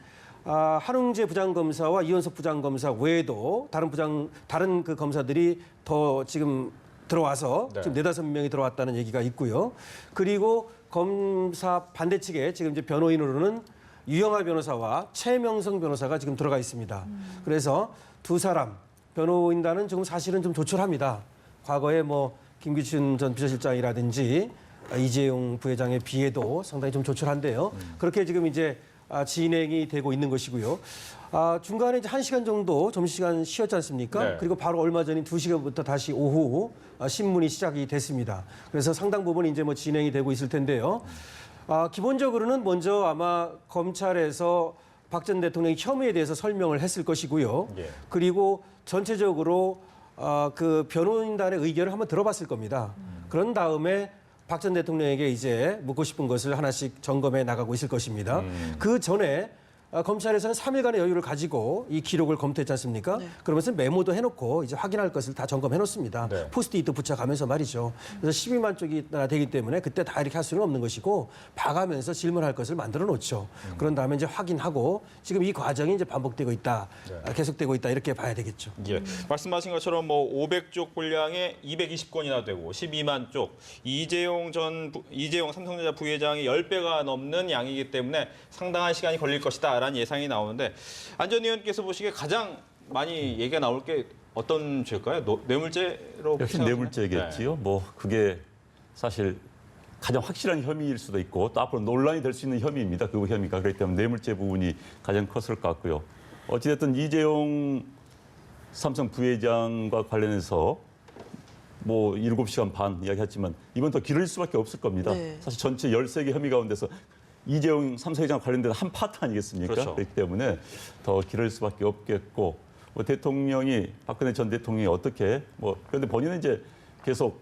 [SPEAKER 5] 한웅재 부장검사와 이원석 부장검사 외에도 다른 그 검사들이 더 지금 들어와서
[SPEAKER 1] 네.
[SPEAKER 5] 지금 4-5명이 들어왔다는 얘기가 있고요. 그리고 검사 반대측에 지금 이제 변호인으로는 유영하 변호사와 최명성 변호사가 지금 들어가 있습니다. 그래서 두 사람 변호인단은 지금 사실은 좀 조촐합니다. 과거에 뭐 김기춘 전 비서실장이라든지 이재용 부회장에 비해도 상당히 좀 조촐한데요. 그렇게 지금 이제 진행이 되고 있는 것이고요. 중간에 이제 1시간 정도 점심시간 쉬었지 않습니까?
[SPEAKER 1] 네.
[SPEAKER 5] 그리고 바로 얼마 전인 2시간부터 다시 오후 신문이 시작이 됐습니다. 그래서 상당 부분 이제 뭐 진행이 되고 있을 텐데요. 기본적으로는 먼저 아마 검찰에서 박 전 대통령의 혐의에 대해서 설명을 했을 것이고요.
[SPEAKER 1] 예.
[SPEAKER 5] 그리고 전체적으로 그 변호인단의 의견을 한번 들어봤을 겁니다. 그런 다음에 박 전 대통령에게 이제 묻고 싶은 것을 하나씩 점검해 나가고 있을 것입니다. 그 전에 검찰에서는 3일간의 여유를 가지고 이 기록을 검토했지 않습니까?
[SPEAKER 2] 네.
[SPEAKER 5] 그러면서 메모도 해놓고 이제 확인할 것을 다 점검해 놓습니다.
[SPEAKER 1] 네.
[SPEAKER 5] 포스트잇도 붙여가면서 말이죠. 그래서 12만 쪽이 되기 때문에 그때 다 이렇게 할 수는 없는 것이고 봐가면서 질문할 것을 만들어 놓죠. 그런 다음에 이제 확인하고 지금 이 과정이 이제 반복되고 있다, 계속되고 있다 이렇게 봐야 되겠죠.
[SPEAKER 1] 예, 말씀하신 것처럼 뭐 500쪽 분량에 220건이나 되고 12만 쪽, 이재용 삼성전자 부회장이 10배가 넘는 양이기 때문에 상당한 시간이 걸릴 것이다. 라는 예상이 나오는데 안 전 의원께서 보시기에 가장 많이 얘기가 나올 게 어떤 죄일까요? 뇌물죄로
[SPEAKER 3] 역시
[SPEAKER 1] 생각하시나요?
[SPEAKER 3] 뇌물죄겠지요. 뭐 그게 사실 가장 확실한 혐의일 수도 있고 또 앞으로 논란이 될 수 있는 혐의입니다. 그 혐의가 그렇기 때문에 뇌물죄 부분이 가장 컸을 것 같고요. 어찌됐든 이재용 삼성 부회장과 관련해서 뭐 7시간 반 이야기했지만 이번 더 길어질 수밖에 없을 겁니다.
[SPEAKER 2] 네.
[SPEAKER 3] 사실 전체 13개 혐의 가운데서 이재용 삼성 회장 관련된 한 파트 아니겠습니까?
[SPEAKER 1] 그렇죠.
[SPEAKER 3] 그렇기 때문에 더 길어질 수밖에 없겠고 뭐 대통령이 박근혜 전 대통령이 어떻게 그런데 본인은 이제 계속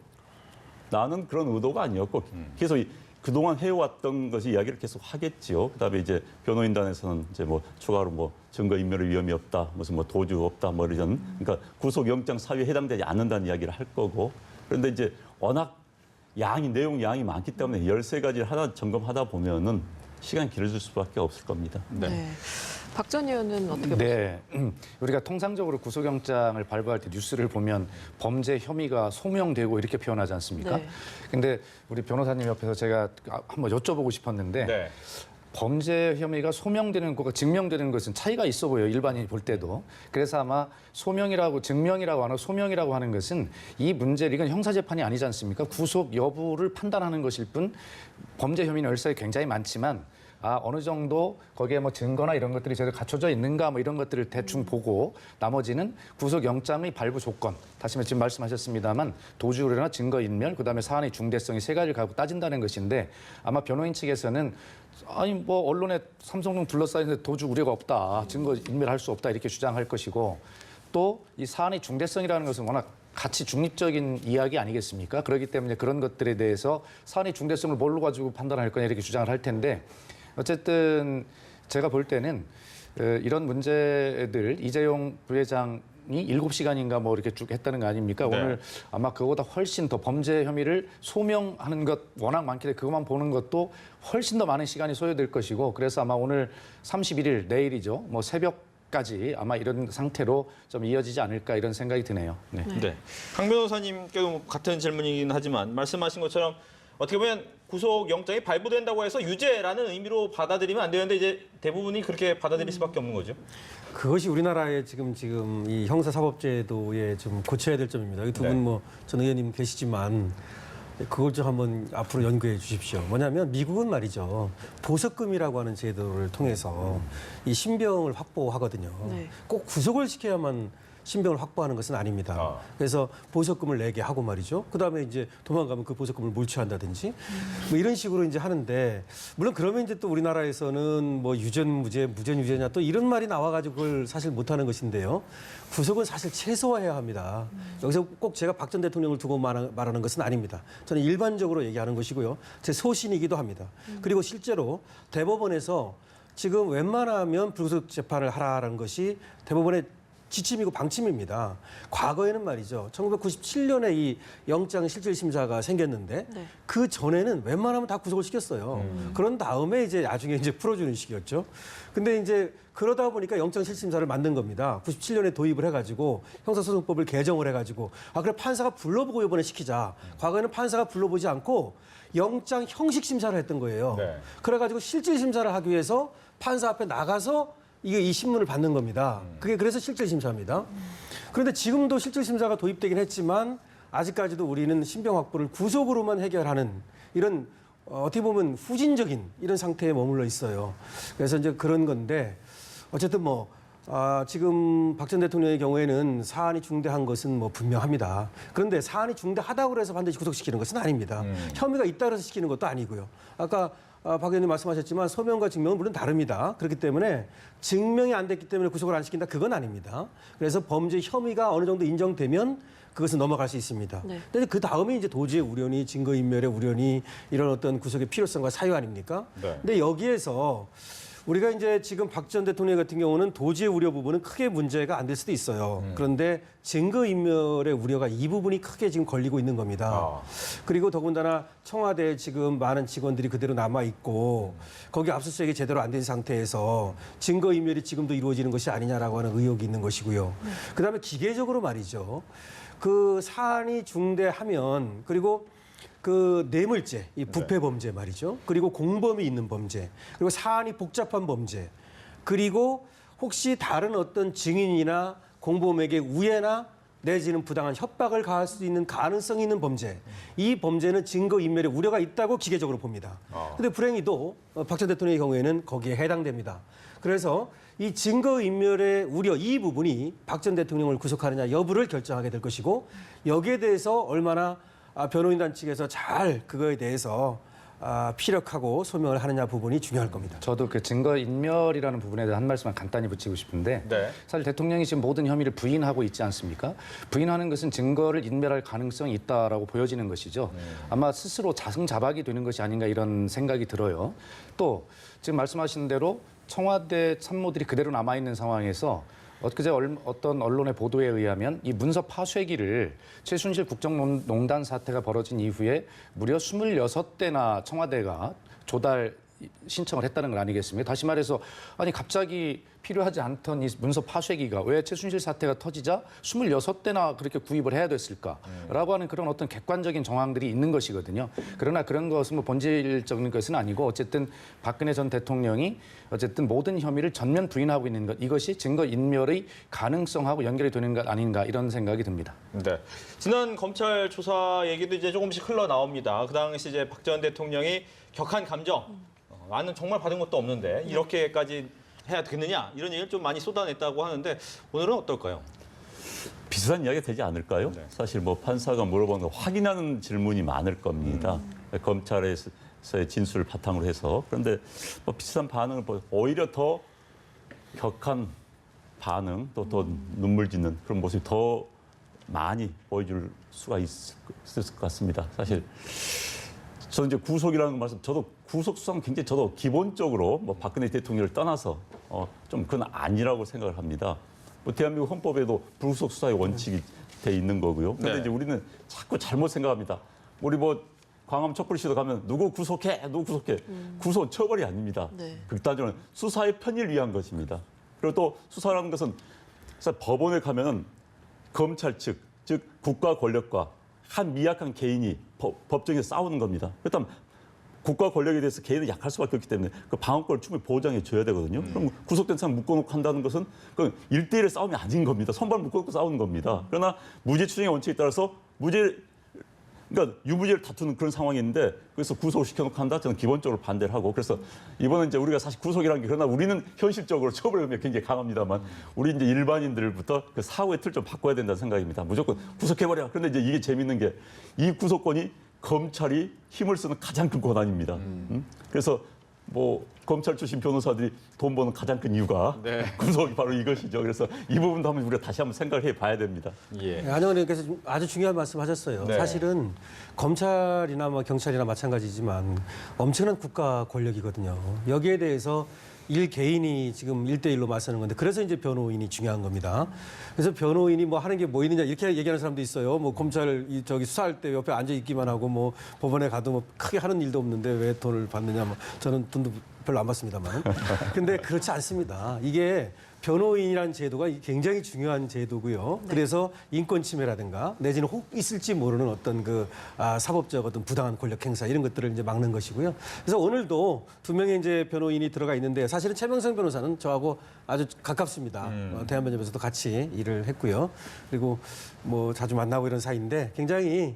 [SPEAKER 3] 나는 그런 의도가 아니었고 계속 그동안 해왔던 것이 이야기를 계속 하겠지요. 그다음에 이제 변호인단에서는 이제 뭐 추가로 뭐 증거 인멸의 위험이 없다, 무슨 뭐 도주 없다, 뭐 이런 그러니까 구속영장 사유에 해당되지 않는다는 이야기를 할 거고 그런데 이제 워낙 내용 양이 많기 때문에 13가지를 하나 점검하다 보면은 시간이 길어질 수밖에 없을 겁니다.
[SPEAKER 2] 네. 박 전 의원은 어떻게 보세요?
[SPEAKER 4] 네, 우리가 통상적으로 구속영장을 발부할 때 뉴스를 보면 범죄 혐의가 소명되고 이렇게 표현하지 않습니까?
[SPEAKER 2] 네.
[SPEAKER 4] 근데 우리 변호사님 옆에서 제가 한번 여쭤보고 싶었는데
[SPEAKER 1] 네.
[SPEAKER 4] 범죄 혐의가 소명되는 것과 증명되는 것은 차이가 있어 보여요. 일반인이 볼 때도. 그래서 아마 소명이라고 증명이라고 하는 소명이라고 하는 것은 이 문제를 이건 형사재판이 아니지 않습니까? 구속 여부를 판단하는 것일 뿐 범죄 혐의는 열사에 굉장히 많지만 어느 정도 거기에 뭐 증거나 이런 것들이 제대로 갖춰져 있는가 뭐 이런 것들을 대충 보고 나머지는 구속영장의 발부 조건, 다시 지금 말씀하셨습니다만 도주 우려나 증거인멸, 그다음에 사안의 중대성이 세 가지를 가지고 따진다는 것인데 아마 변호인 측에서는 아니 뭐 언론에 삼성동 둘러싸이는데 도주 우려가 없다, 증거 인멸할 수 없다 이렇게 주장할 것이고 또 이 사안의 중대성이라는 것은 워낙 가치 중립적인 이야기 아니겠습니까? 그렇기 때문에 그런 것들에 대해서 사안의 중대성을 뭘로 가지고 판단할 거냐 이렇게 주장을 할 텐데 어쨌든 제가 볼 때는 이런 문제들 이재용 부회장이 7시간인가 뭐 이렇게 쭉 했다는 거 아닙니까?
[SPEAKER 1] 네.
[SPEAKER 4] 오늘 아마 그거보다 훨씬 더 범죄 혐의를 소명하는 것 워낙 많기 때문에 그것만 보는 것도 훨씬 더 많은 시간이 소요될 것이고 그래서 아마 오늘 31일 내일이죠. 뭐 새벽까지 아마 이런 상태로 좀 이어지지 않을까 이런 생각이 드네요. 네.
[SPEAKER 1] 네. 강 변호사님께도 같은 질문이긴 하지만 말씀하신 것처럼 어떻게 보면 구속영장이 발부된다고 해서 유죄라는 의미로 받아들이면 안 되는데 이제 대부분이 그렇게 받아들일 수밖에 없는 거죠.
[SPEAKER 5] 그것이 우리나라의 지금 이 형사사법제도에 좀 고쳐야 될 점입니다. 두 분 뭐 전 의원님 계시지만 그걸 좀 한번 앞으로 연구해 주십시오. 뭐냐면 미국은 말이죠. 보석금이라고 하는 제도를 통해서 이 신병을 확보하거든요.
[SPEAKER 2] 네.
[SPEAKER 5] 꼭 구속을 시켜야만 신병을 확보하는 것은 아닙니다. 그래서 보석금을 내게 하고 말이죠. 그다음에 이제 도망가면 그 보석금을 몰취한다든지 뭐 이런 식으로 이제 하는데 물론 그러면 이제 또 우리나라에서는 뭐 유전무죄, 무전유죄냐 또 이런 말이 나와가지고 그걸 사실 못하는 것인데요. 구속은 사실 최소화해야 합니다. 여기서 꼭 제가 박 전 대통령을 두고 말하는 것은 아닙니다. 저는 일반적으로 얘기하는 것이고요. 제 소신이기도 합니다. 그리고 실제로 대법원에서 지금 웬만하면 불구속 재판을 하라는 것이 대법원의 지침이고 방침입니다. 과거에는 말이죠. 1997년에 이 영장 실질 심사가 생겼는데
[SPEAKER 2] 네.
[SPEAKER 5] 그 전에는 웬만하면 다 구속을 시켰어요. 그런 다음에 이제 나중에 이제 풀어주는 식이었죠. 근데 이제 그러다 보니까 영장 실질 심사를 만든 겁니다. 97년에 도입을 해가지고 형사소송법을 개정을 해가지고 그래 판사가 불러보고 이번에 시키자. 과거에는 판사가 불러보지 않고 영장 형식 심사를 했던 거예요.
[SPEAKER 1] 네.
[SPEAKER 5] 그래가지고 실질 심사를 하기 위해서 판사 앞에 나가서 이게 이 신문을 받는 겁니다. 그게 그래서 실질 심사입니다. 그런데 지금도 실질 심사가 도입되긴 했지만 아직까지도 우리는 신병 확보를 구속으로만 해결하는 이런 어떻게 보면 후진적인 이런 상태에 머물러 있어요. 그래서 이제 그런 건데 어쨌든 뭐 지금 박 전 대통령의 경우에는 사안이 중대한 것은 뭐 분명합니다. 그런데 사안이 중대하다고 해서 반드시 구속시키는 것은 아닙니다. 혐의가 있다고 해서 시키는 것도 아니고요. 아까 박 의원님 말씀하셨지만 소명과 증명은 물론 다릅니다. 그렇기 때문에 증명이 안 됐기 때문에 구속을 안 시킨다 그건 아닙니다. 그래서 범죄 혐의가 어느 정도 인정되면 그것은 넘어갈 수 있습니다.
[SPEAKER 2] 네.
[SPEAKER 5] 근데 그 다음에 이제 도주의 우려니 증거인멸의 우려니 이런 어떤 구속의 필요성과 사유 아닙니까?
[SPEAKER 1] 네.
[SPEAKER 5] 근데 여기에서 우리가 이제 지금 박 전 대통령 같은 경우는 도주의 우려 부분은 크게 문제가 안 될 수도 있어요. 그런데 증거인멸의 우려가 이 부분이 크게 지금 걸리고 있는 겁니다. 그리고 더군다나 청와대에 지금 많은 직원들이 그대로 남아 있고 거기 압수수색이 제대로 안 된 상태에서 증거인멸이 지금도 이루어지는 것이 아니냐라고 하는 의혹이 있는 것이고요. 그다음에 기계적으로 말이죠. 그 사안이 중대하면 그리고 그 뇌물죄, 이 부패 범죄 말이죠. 그리고 공범이 있는 범죄, 그리고 사안이 복잡한 범죄, 그리고 혹시 다른 어떤 증인이나 공범에게 우애나 내지는 부당한 협박을 가할 수 있는 가능성이 있는 범죄. 이 범죄는 증거인멸의 우려가 있다고 기계적으로 봅니다. 그런데 불행히도 박 전 대통령의 경우에는 거기에 해당됩니다. 그래서 이 증거인멸의 우려 이 부분이 박 전 대통령을 구속하느냐 여부를 결정하게 될 것이고 여기에 대해서 얼마나 변호인단 측에서 잘 그거에 대해서 피력하고 소명을 하느냐 부분이 중요할 겁니다.
[SPEAKER 4] 저도 그 증거인멸이라는 부분에 대해서 한 말씀만 간단히 붙이고 싶은데
[SPEAKER 1] 네.
[SPEAKER 4] 사실 대통령이 지금 모든 혐의를 부인하고 있지 않습니까? 부인하는 것은 증거를 인멸할 가능성이 있다라고 보여지는 것이죠. 아마 스스로 자승자박이 되는 것이 아닌가 이런 생각이 들어요. 또 지금 말씀하신 대로 청와대 참모들이 그대로 남아있는 상황에서 엊그제 어떤 언론의 보도에 의하면 이 문서 파쇄기를 최순실 국정농단 사태가 벌어진 이후에 무려 26대나 청와대가 조달 신청을 했다는 건 아니겠습니까? 다시 말해서 아니 갑자기 필요하지 않던 이 문서 파쇄기가 왜 최순실 사태가 터지자 26대나 그렇게 구입을 해야 됐을까라고 하는 그런 어떤 객관적인 정황들이 있는 것이거든요. 그러나 그런 것은 뭐 본질적인 것은 아니고 어쨌든 박근혜 전 대통령이 어쨌든 모든 혐의를 전면 부인하고 있는 것 이것이 증거인멸의 가능성하고 연결이 되는 것 아닌가 이런 생각이 듭니다.
[SPEAKER 1] 네. 지난 검찰 조사 얘기도 이제 조금씩 흘러나옵니다. 그 당시 이제 박 전 대통령이 격한 감정, 나는 정말 받은 것도 없는데 이렇게까지 해야 되느냐 이런 얘기를 좀 많이 쏟아냈다고 하는데 오늘은 어떨까요?
[SPEAKER 3] 비슷한 이야기가 되지 않을까요?
[SPEAKER 1] 네.
[SPEAKER 3] 사실 뭐 판사가 물어보는 거 확인하는 질문이 많을 겁니다. 검찰에서의 진술을 바탕으로 해서. 그런데 뭐 비슷한 반응을 오히려 더 격한 반응 또 더 눈물 짓는 그런 모습이 더 많이 보여줄 수가 있을 것 같습니다. 사실 저는 이제 구속이라는 말씀, 저도 구속 수사는 굉장히 저도 기본적으로 뭐 박근혜 대통령을 떠나서 좀 그건 아니라고 생각을 합니다. 뭐 대한민국 헌법에도 불구속 수사의 원칙이 돼 있는 거고요. 그런데
[SPEAKER 1] 네.
[SPEAKER 3] 이제 우리는 자꾸 잘못 생각합니다. 우리 뭐 광화문 촛불시도 가면 누구 구속해, 누구 구속해. 구속은 처벌이 아닙니다.
[SPEAKER 2] 네.
[SPEAKER 3] 극단적으로 수사의 편의를 위한 것입니다. 그리고 또 수사라는 것은 사실 법원에 가면은 검찰 측, 즉 국가 권력과 한 미약한 개인이 법정에서 싸우는 겁니다. 그렇다면 국가 권력에 대해서 개인은 약할 수밖에 없기 때문에 그 방어권을 충분히 보장해 줘야 되거든요. 그럼 구속된 사람 묶어놓고 한다는 것은 그 1대1의 싸움이 아닌 겁니다. 선발 묶어놓고 싸우는 겁니다. 그러나 무죄 추정의 원칙에 따라서 그러니까 유무죄를 다투는 그런 상황이 있는데 그래서 구속을 시켜놓고 한다? 저는 기본적으로 반대를 하고 그래서 이번은 이제 우리가 사실 구속이라는 게 그러나 우리는 현실적으로 처벌 의미가 굉장히 강합니다만 우리 이제 일반인들부터 그 사고의 틀 좀 바꿔야 된다는 생각입니다. 무조건 구속해버려. 그런데 이제 이게 재밌는 게 이 구속권이 검찰이 힘을 쓰는 가장 큰 권한입니다. 그래서 뭐 검찰 출신 변호사들이 돈 버는 가장 큰 이유가
[SPEAKER 1] 네.
[SPEAKER 3] 구속이 바로 이것이죠. 그래서 이 부분도 한번 우리가 다시 한번 생각을 해봐야 됩니다.
[SPEAKER 1] 예.
[SPEAKER 5] 안영원 의원께서 아주 중요한 말씀하셨어요.
[SPEAKER 1] 네.
[SPEAKER 5] 사실은 검찰이나 뭐 경찰이나 마찬가지지만 엄청난 국가 권력이거든요. 여기에 대해서 일 개인이 지금 1대1로 맞서는 건데 그래서 이제 변호인이 중요한 겁니다. 그래서 변호인이 뭐 하는 게 뭐 있느냐 이렇게 얘기하는 사람도 있어요. 뭐 검찰 수사할 때 옆에 앉아 있기만 하고 뭐 법원에 가도 뭐 크게 하는 일도 없는데 왜 돈을 받느냐. 뭐 저는 돈도 별로 안 받습니다만. 근데 그렇지 않습니다. 이게 변호인이라는 제도가 굉장히 중요한 제도고요. 그래서 인권 침해라든가 내지는 혹 있을지 모르는 어떤 사법적 어떤 부당한 권력 행사 이런 것들을 이제 막는 것이고요. 그래서 오늘도 2명의 이제 변호인이 들어가 있는데 사실은 최명성 변호사는 저하고 아주 가깝습니다. 대한변협에서도 같이 일을 했고요. 그리고 뭐 자주 만나고 이런 사이인데 굉장히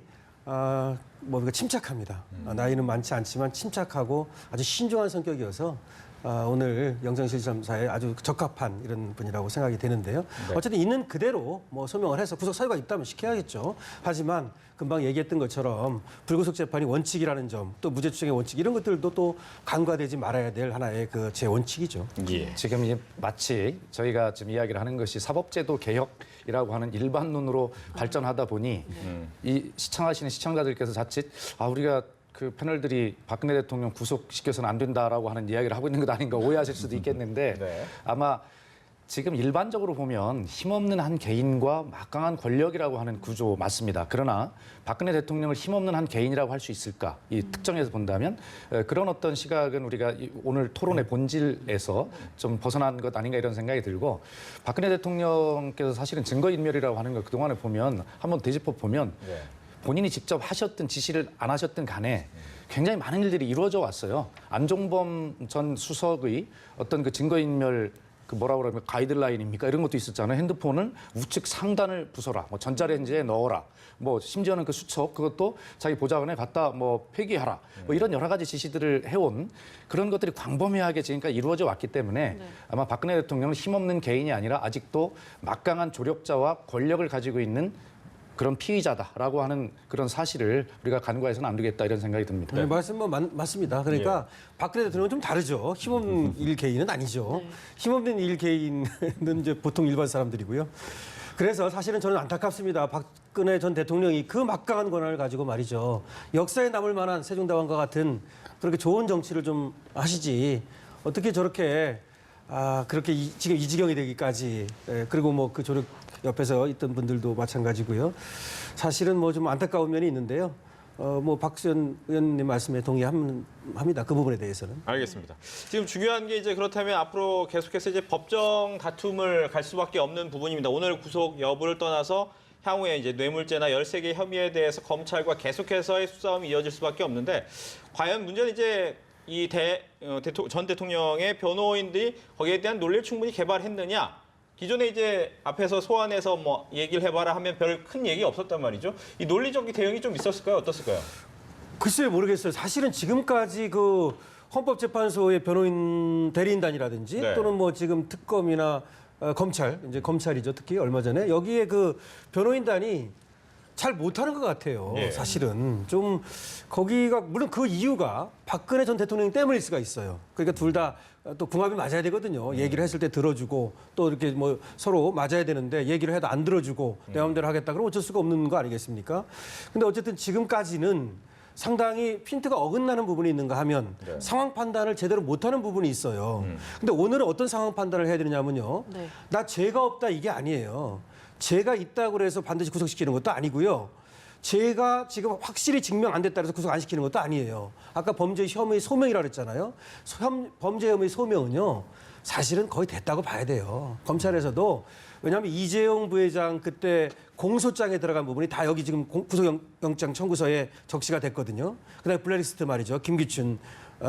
[SPEAKER 5] 침착합니다. 나이는 많지 않지만 침착하고 아주 신중한 성격이어서 오늘 영장실질심사에 아주 적합한 이런 분이라고 생각이 되는데요.
[SPEAKER 1] 네.
[SPEAKER 5] 어쨌든 있는 그대로 뭐 소명을 해서 구속 사유가 있다면 시켜야겠죠. 하지만 금방 얘기했던 것처럼 불구속 재판이 원칙이라는 점, 또 무죄 추정의 원칙 이런 것들도 또 간과되지 말아야 될 하나의 제 원칙이죠.
[SPEAKER 1] 예.
[SPEAKER 4] 지금 이제 마치 저희가 지금 이야기를 하는 것이 사법제도 개혁이라고 하는 일반론으로 발전하다 보니 이 시청하시는 시청자들께서 자칫 우리가 그 패널들이 박근혜 대통령 구속시켜서는 안 된다라고 하는 이야기를 하고 있는 것 아닌가 오해하실 수도 있겠는데
[SPEAKER 1] 네.
[SPEAKER 4] 아마 지금 일반적으로 보면 힘없는 한 개인과 막강한 권력이라고 하는 구조 맞습니다. 그러나 박근혜 대통령을 힘없는 한 개인이라고 할 수 있을까? 이 특정에서 본다면 그런 어떤 시각은 우리가 오늘 토론의 본질에서 좀 벗어난 것 아닌가 이런 생각이 들고 박근혜 대통령께서 사실은 증거인멸이라고 하는 걸 그동안에 보면 한번 되짚어 보면
[SPEAKER 1] 네.
[SPEAKER 4] 본인이 직접 하셨든 지시를 안 하셨든 간에 굉장히 많은 일들이 이루어져 왔어요. 안종범 전 수석의 어떤 그 증거인멸 뭐라고 그러면 가이드라인입니까? 이런 것도 있었잖아요. 핸드폰을 우측 상단을 부숴라. 뭐 전자레인지에 넣어라. 뭐 심지어는 그 수첩 그것도 자기 보좌관에 갖다 뭐 폐기하라. 뭐 이런 여러 가지 지시들을 해온 그런 것들이 광범위하게 지금까지 이루어져 왔기 때문에 아마 박근혜 대통령은 힘없는 개인이 아니라 아직도 막강한 조력자와 권력을 가지고 있는 그런 피의자다라고 하는 그런 사실을 우리가 간과해서는 안 되겠다 이런 생각이 듭니다.
[SPEAKER 5] 네, 말씀 맞습니다. 그러니까 박근혜 대통령은 좀 다르죠. 힘없는 일 개인은 아니죠. 힘없는 일 개인은 이제 보통 일반 사람들이고요. 그래서 사실은 저는 안타깝습니다. 박근혜 전 대통령이 그 막강한 권한을 가지고 말이죠. 역사에 남을 만한 세종대왕과 같은 그렇게 좋은 정치를 좀 하시지. 어떻게 저렇게 그렇게 지금 이 지경이 되기까지 그리고 뭐 그 조력 옆에서 있던 분들도 마찬가지고요. 사실은 뭐 좀 안타까운 면이 있는데요. 뭐 박수현 의원님 말씀에 동의합니다. 그 부분에 대해서는.
[SPEAKER 1] 알겠습니다. 지금 중요한 게 이제 그렇다면 앞으로 계속해서 이제 법정 다툼을 갈 수밖에 없는 부분입니다. 오늘 구속 여부를 떠나서 향후에 이제 뇌물죄나 13개 혐의에 대해서 검찰과 계속해서의 수싸움이 이어질 수밖에 없는데 과연 문제는 이제 이 전 대통령의 변호인들이 거기에 대한 논리를 충분히 개발했느냐? 기존에 이제 앞에서 소환해서 뭐 얘기를 해봐라 하면 별 큰 얘기 없었단 말이죠. 이 논리적 대응이 좀 있었을까요? 어떻을까요?
[SPEAKER 5] 글쎄요, 모르겠어요. 사실은 지금까지 헌법재판소의 변호인 대리인단이라든지
[SPEAKER 1] 네.
[SPEAKER 5] 또는 뭐 지금 특검이나 검찰, 이제 검찰이죠. 특히 얼마 전에 여기에 그 변호인단이 잘 못하는 것 같아요.
[SPEAKER 1] 예.
[SPEAKER 5] 사실은 좀 거기가 물론 그 이유가 박근혜 전 대통령 때문일 수가 있어요. 그러니까 둘 다 또 궁합이 맞아야 되거든요. 얘기를 했을 때 들어주고 또 이렇게 뭐 서로 맞아야 되는데 얘기를 해도 안 들어주고 내 마음대로 하겠다 그러면 어쩔 수가 없는 거 아니겠습니까? 근데 어쨌든 지금까지는 상당히 핀트가 어긋나는 부분이 있는가 하면 상황 판단을 제대로 못하는 부분이 있어요. 근데 오늘은 어떤 상황 판단을 해야 되느냐면요.
[SPEAKER 2] 네.
[SPEAKER 5] 나 죄가 없다 이게 아니에요. 죄가 있다고 해서 반드시 구속시키는 것도 아니고요. 죄가 지금 확실히 증명 안 됐다 해서 구속 안 시키는 것도 아니에요. 아까 범죄 혐의 소명이라고 그랬잖아요. 범죄 혐의 소명은요. 사실은 거의 됐다고 봐야 돼요. 검찰에서도 왜냐하면 이재용 부회장 그때 공소장에 들어간 부분이 다 여기 지금 구속영장 청구서에 적시가 됐거든요. 그다음에 블랙리스트 말이죠. 김기춘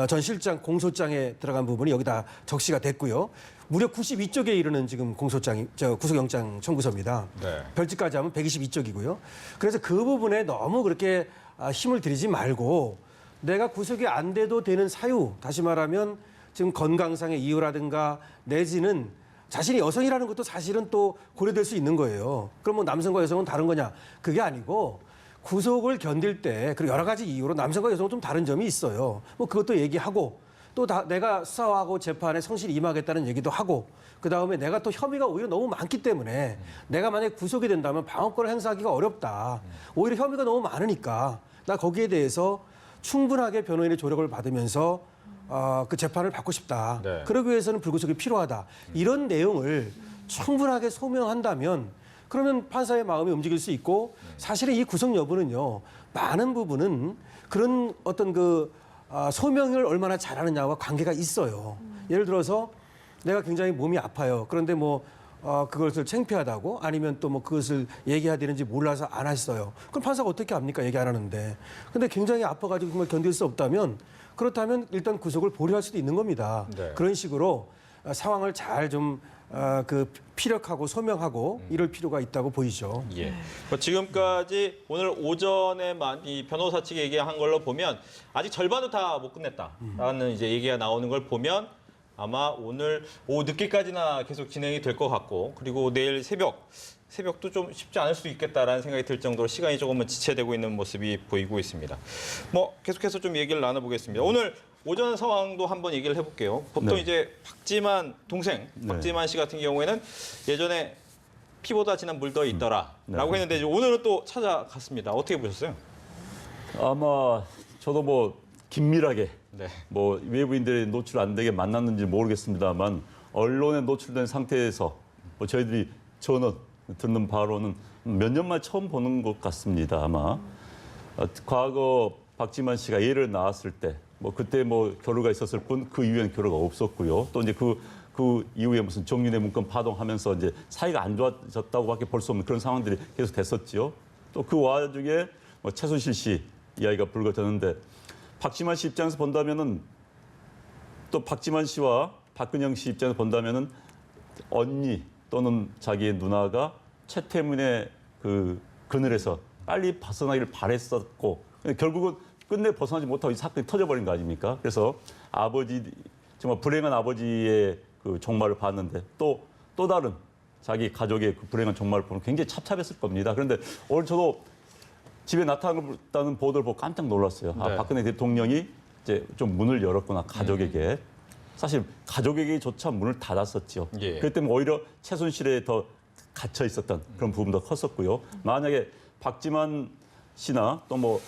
[SPEAKER 5] 전 실장 공소장에 들어간 부분이 여기다 적시가 됐고요. 무려 92쪽에 이르는 지금 구속영장 청구서입니다.
[SPEAKER 1] 네.
[SPEAKER 5] 별지까지 하면 122쪽이고요. 그래서 그 부분에 너무 그렇게 힘을 들이지 말고 내가 구속이 안 돼도 되는 사유, 다시 말하면 지금 건강상의 이유라든가 내지는 자신이 여성이라는 것도 사실은 또 고려될 수 있는 거예요. 그럼 뭐 남성과 여성은 다른 거냐? 그게 아니고 구속을 견딜 때 그리고 여러 가지 이유로 남성과 여성은 좀 다른 점이 있어요. 뭐 그것도 얘기하고 또 내가 수사하고 재판에 성실히 임하겠다는 얘기도 하고 그다음에 내가 또 혐의가 오히려 너무 많기 때문에 내가 만약에 구속이 된다면 방어권을 행사하기가 어렵다. 오히려 혐의가 너무 많으니까 나 거기에 대해서 충분하게 변호인의 조력을 받으면서 그 재판을 받고 싶다.
[SPEAKER 1] 네.
[SPEAKER 5] 그러기 위해서는 불구속이 필요하다. 이런 내용을 충분하게 소명한다면 그러면 판사의 마음이 움직일 수 있고 사실은 이 구속 여부는요. 많은 부분은 그런 어떤 소명을 얼마나 잘하느냐와 관계가 있어요. 예를 들어서 내가 굉장히 몸이 아파요. 그런데 뭐 그것을 창피하다고 아니면 또 뭐 그것을 얘기해야 되는지 몰라서 안 했어요. 그럼 판사가 어떻게 합니까? 얘기 안 하는데. 근데 굉장히 아파가지고 정말 견딜 수 없다면 그렇다면 일단 구속을 보류할 수도 있는 겁니다.
[SPEAKER 1] 네.
[SPEAKER 5] 그런 식으로 상황을 잘 좀 피력하고 소명하고 이럴 필요가 있다고 보이죠.
[SPEAKER 1] 예. 뭐 지금까지 오늘 오전에만 이 변호사 측이 얘기한 걸로 보면 아직 절반도 다 못 끝냈다라는 이제 얘기가 나오는 걸 보면 아마 오늘 오후 늦게까지나 계속 진행이 될 것 같고 그리고 내일 새벽도 좀 쉽지 않을 수 있겠다라는 생각이 들 정도로 시간이 조금은 지체되고 있는 모습이 보이고 있습니다. 뭐 계속해서 좀 얘기를 나눠보겠습니다. 오늘 오전 상황도 한번 얘기를 해볼게요. 보통
[SPEAKER 3] 네.
[SPEAKER 1] 이제 박지만 동생, 박지만 씨 같은 경우에는 예전에 피보다 진한 물더 있더라라고 했는데 이제 오늘은 또 찾아갔습니다. 어떻게 보셨어요?
[SPEAKER 3] 아마 저도 뭐 긴밀하게
[SPEAKER 1] 네.
[SPEAKER 3] 뭐 외부인들이 노출 안 되게 만났는지 모르겠습니다만 언론에 노출된 상태에서 뭐 저희들이 전원 듣는 바로는 몇 년 만에 처음 보는 것 같습니다. 아마 과거 박지만 씨가 예를 나왔을 때 뭐 그때 뭐 결호가 있었을 뿐 그 이후에는 결호가 없었고요. 또 이제 그 이후에 무슨 정윤회 문건 파동하면서 이제 사이가 안 좋아졌다고밖에 볼 수 없는 그런 상황들이 계속 됐었지요. 또 그 와중에 뭐 최순실 씨 이야기가 불거졌는데 박지만 씨 입장에서 본다면은 또 박지만 씨와 박근영 씨 입장에서 본다면은 언니 또는 자기의 누나가 최태민의 그 그늘에서 빨리 벗어나기를 바랬었고 결국은 끝내 벗어나지 못하고 이 사건이 터져버린 거 아닙니까? 그래서 아버지 정말 불행한 아버지의 그 종말을 봤는데 또 다른 자기 가족의 그 불행한 종말을 보면 굉장히 찹찹했을 겁니다. 그런데 오늘 저도 집에 나타났다는 보도를 보고 깜짝 놀랐어요.
[SPEAKER 1] 네.
[SPEAKER 3] 아, 박근혜 대통령이 이제 좀 문을 열었구나 가족에게. 사실 가족에게조차 문을 닫았었죠.
[SPEAKER 1] 예.
[SPEAKER 3] 그렇기 때문에 오히려 최순실에 더 갇혀 있었던 그런 부분도 컸었고요. 만약에 박지만 씨나 또 뭐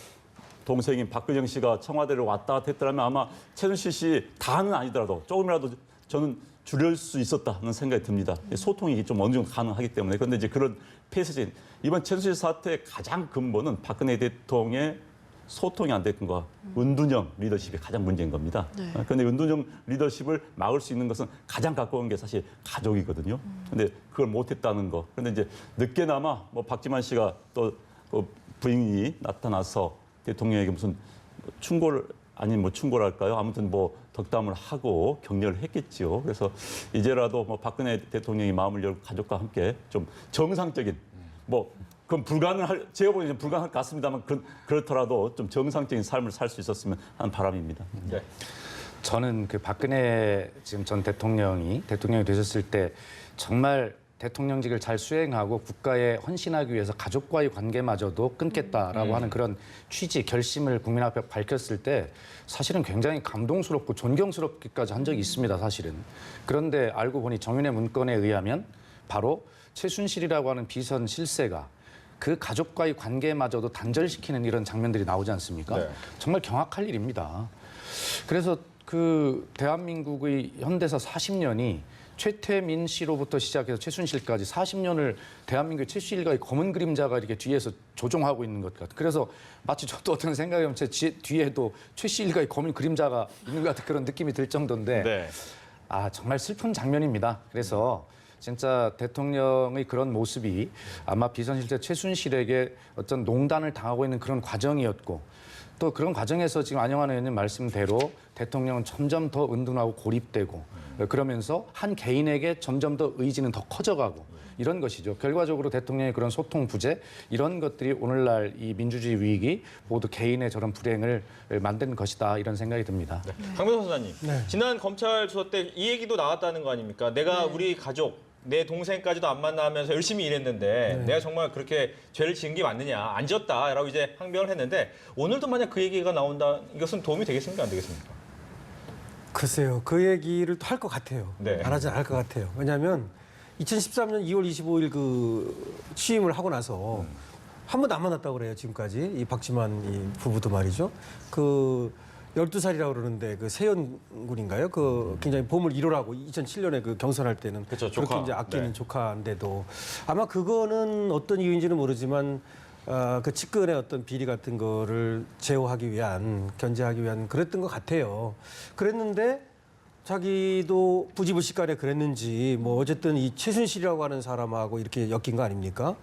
[SPEAKER 3] 동생인 박근영 씨가 청와대를 왔다 갔다 했더라면 아마 최순실 씨 다는 아니더라도 조금이라도 저는 줄일 수 있었다는 생각이 듭니다. 소통이 좀 어느 정도 가능하기 때문에. 그런데 이제 그런 폐쇄적인 이번 최순실 사태의 가장 근본은 박근혜 대통령의 소통이 안 됐던 거, 은둔형 리더십이 가장 문제인 겁니다. 그런데 은둔형 리더십을 막을 수 있는 것은 가장 가까운 게 사실 가족이거든요. 그런데 그걸 못했다는 거. 그런데 이제 늦게나마 뭐 박지만 씨가 또 부인이 나타나서 대통령에게 무슨 충고를 아닌 뭐 충고랄까요? 아무튼 뭐 덕담을 하고 격려를 했겠지요. 그래서 이제라도 뭐 박근혜 대통령이 마음을 열고 가족과 함께 좀 정상적인 뭐 그건 제가 보기에는 불가능할 것 같습니다만 그렇더라도 좀 정상적인 삶을 살 수 있었으면 하는 바람입니다.
[SPEAKER 1] 네.
[SPEAKER 4] 저는 그 박근혜 지금 전 대통령이 되셨을 때 정말 대통령직을 잘 수행하고 국가에 헌신하기 위해서 가족과의 관계마저도 끊겠다라고 하는 그런 취지, 결심을 국민 앞에 밝혔을 때 사실은 굉장히 감동스럽고 존경스럽기까지 한 적이 있습니다, 사실은. 그런데 알고 보니 정윤회 문건에 의하면 바로 최순실이라고 하는 비선 실세가 그 가족과의 관계마저도 단절시키는 이런 장면들이 나오지 않습니까?
[SPEAKER 1] 네.
[SPEAKER 4] 정말 경악할 일입니다. 그래서 그 대한민국의 현대사 40년이 최태민 씨로부터 시작해서 최순실까지 40년을 대한민국의 최씨 일가의 검은 그림자가 이렇게 뒤에서 조종하고 있는 것 같아요. 그래서 마치 저도 어떤 생각이 하면 제 뒤에도 최씨 일가의 검은 그림자가 있는 것 같은 그런 느낌이 들 정도인데
[SPEAKER 1] 네.
[SPEAKER 4] 아 정말 슬픈 장면입니다. 그래서 진짜 대통령의 그런 모습이 아마 비선실세 최순실에게 어떤 농단을 당하고 있는 그런 과정이었고 또 그런 과정에서 지금 안영환 의원님 말씀대로 대통령은 점점 더 은둔하고 고립되고 그러면서 한 개인에게 점점 더 의지는 더 커져가고 이런 것이죠. 결과적으로 대통령의 그런 소통 부재 이런 것들이 오늘날 이 민주주의 위기 모두 개인의 저런 불행을 만든 것이다 이런 생각이 듭니다.
[SPEAKER 1] 네. 강병호 선생님,
[SPEAKER 5] 네.
[SPEAKER 1] 지난 검찰 수사 때 이 얘기도 나왔다는 거 아닙니까? 내가 우리 가족, 내 동생까지도 안 만나면서 열심히 일했는데 내가 정말 그렇게 죄를 지은 게 맞느냐, 안 지었다라고 이제 항변을 했는데 오늘도 만약 그 얘기가 나온다, 이것은 도움이 되겠습니까, 안 되겠습니까?
[SPEAKER 5] 글쎄요, 그 얘기를 또 할 것 같아요.
[SPEAKER 1] 네.
[SPEAKER 5] 안 하지 않을 것 같아요. 왜냐하면 2013년 2월 25일 그 취임을 하고 나서 한 번도 안 만났다고 그래요, 지금까지. 이 박지만 이 부부도 말이죠. 그 12살이라고 그러는데 그 세연군인가요? 그 굉장히 봄을 1호라고 2007년에 그 경선할 때는
[SPEAKER 1] 그쵸,
[SPEAKER 5] 그렇게
[SPEAKER 1] 조카.
[SPEAKER 5] 이제 아끼는
[SPEAKER 1] 네.
[SPEAKER 5] 조카인데도 아마 그거는 어떤 이유인지는 모르지만 그 측근의 어떤 비리 같은 거를 제어하기 위한 견제하기 위한 그랬던 것 같아요. 그랬는데 자기도 부지불식간에 그랬는지 뭐 어쨌든 이 최순실이라고 하는 사람하고 이렇게 엮인 거 아닙니까?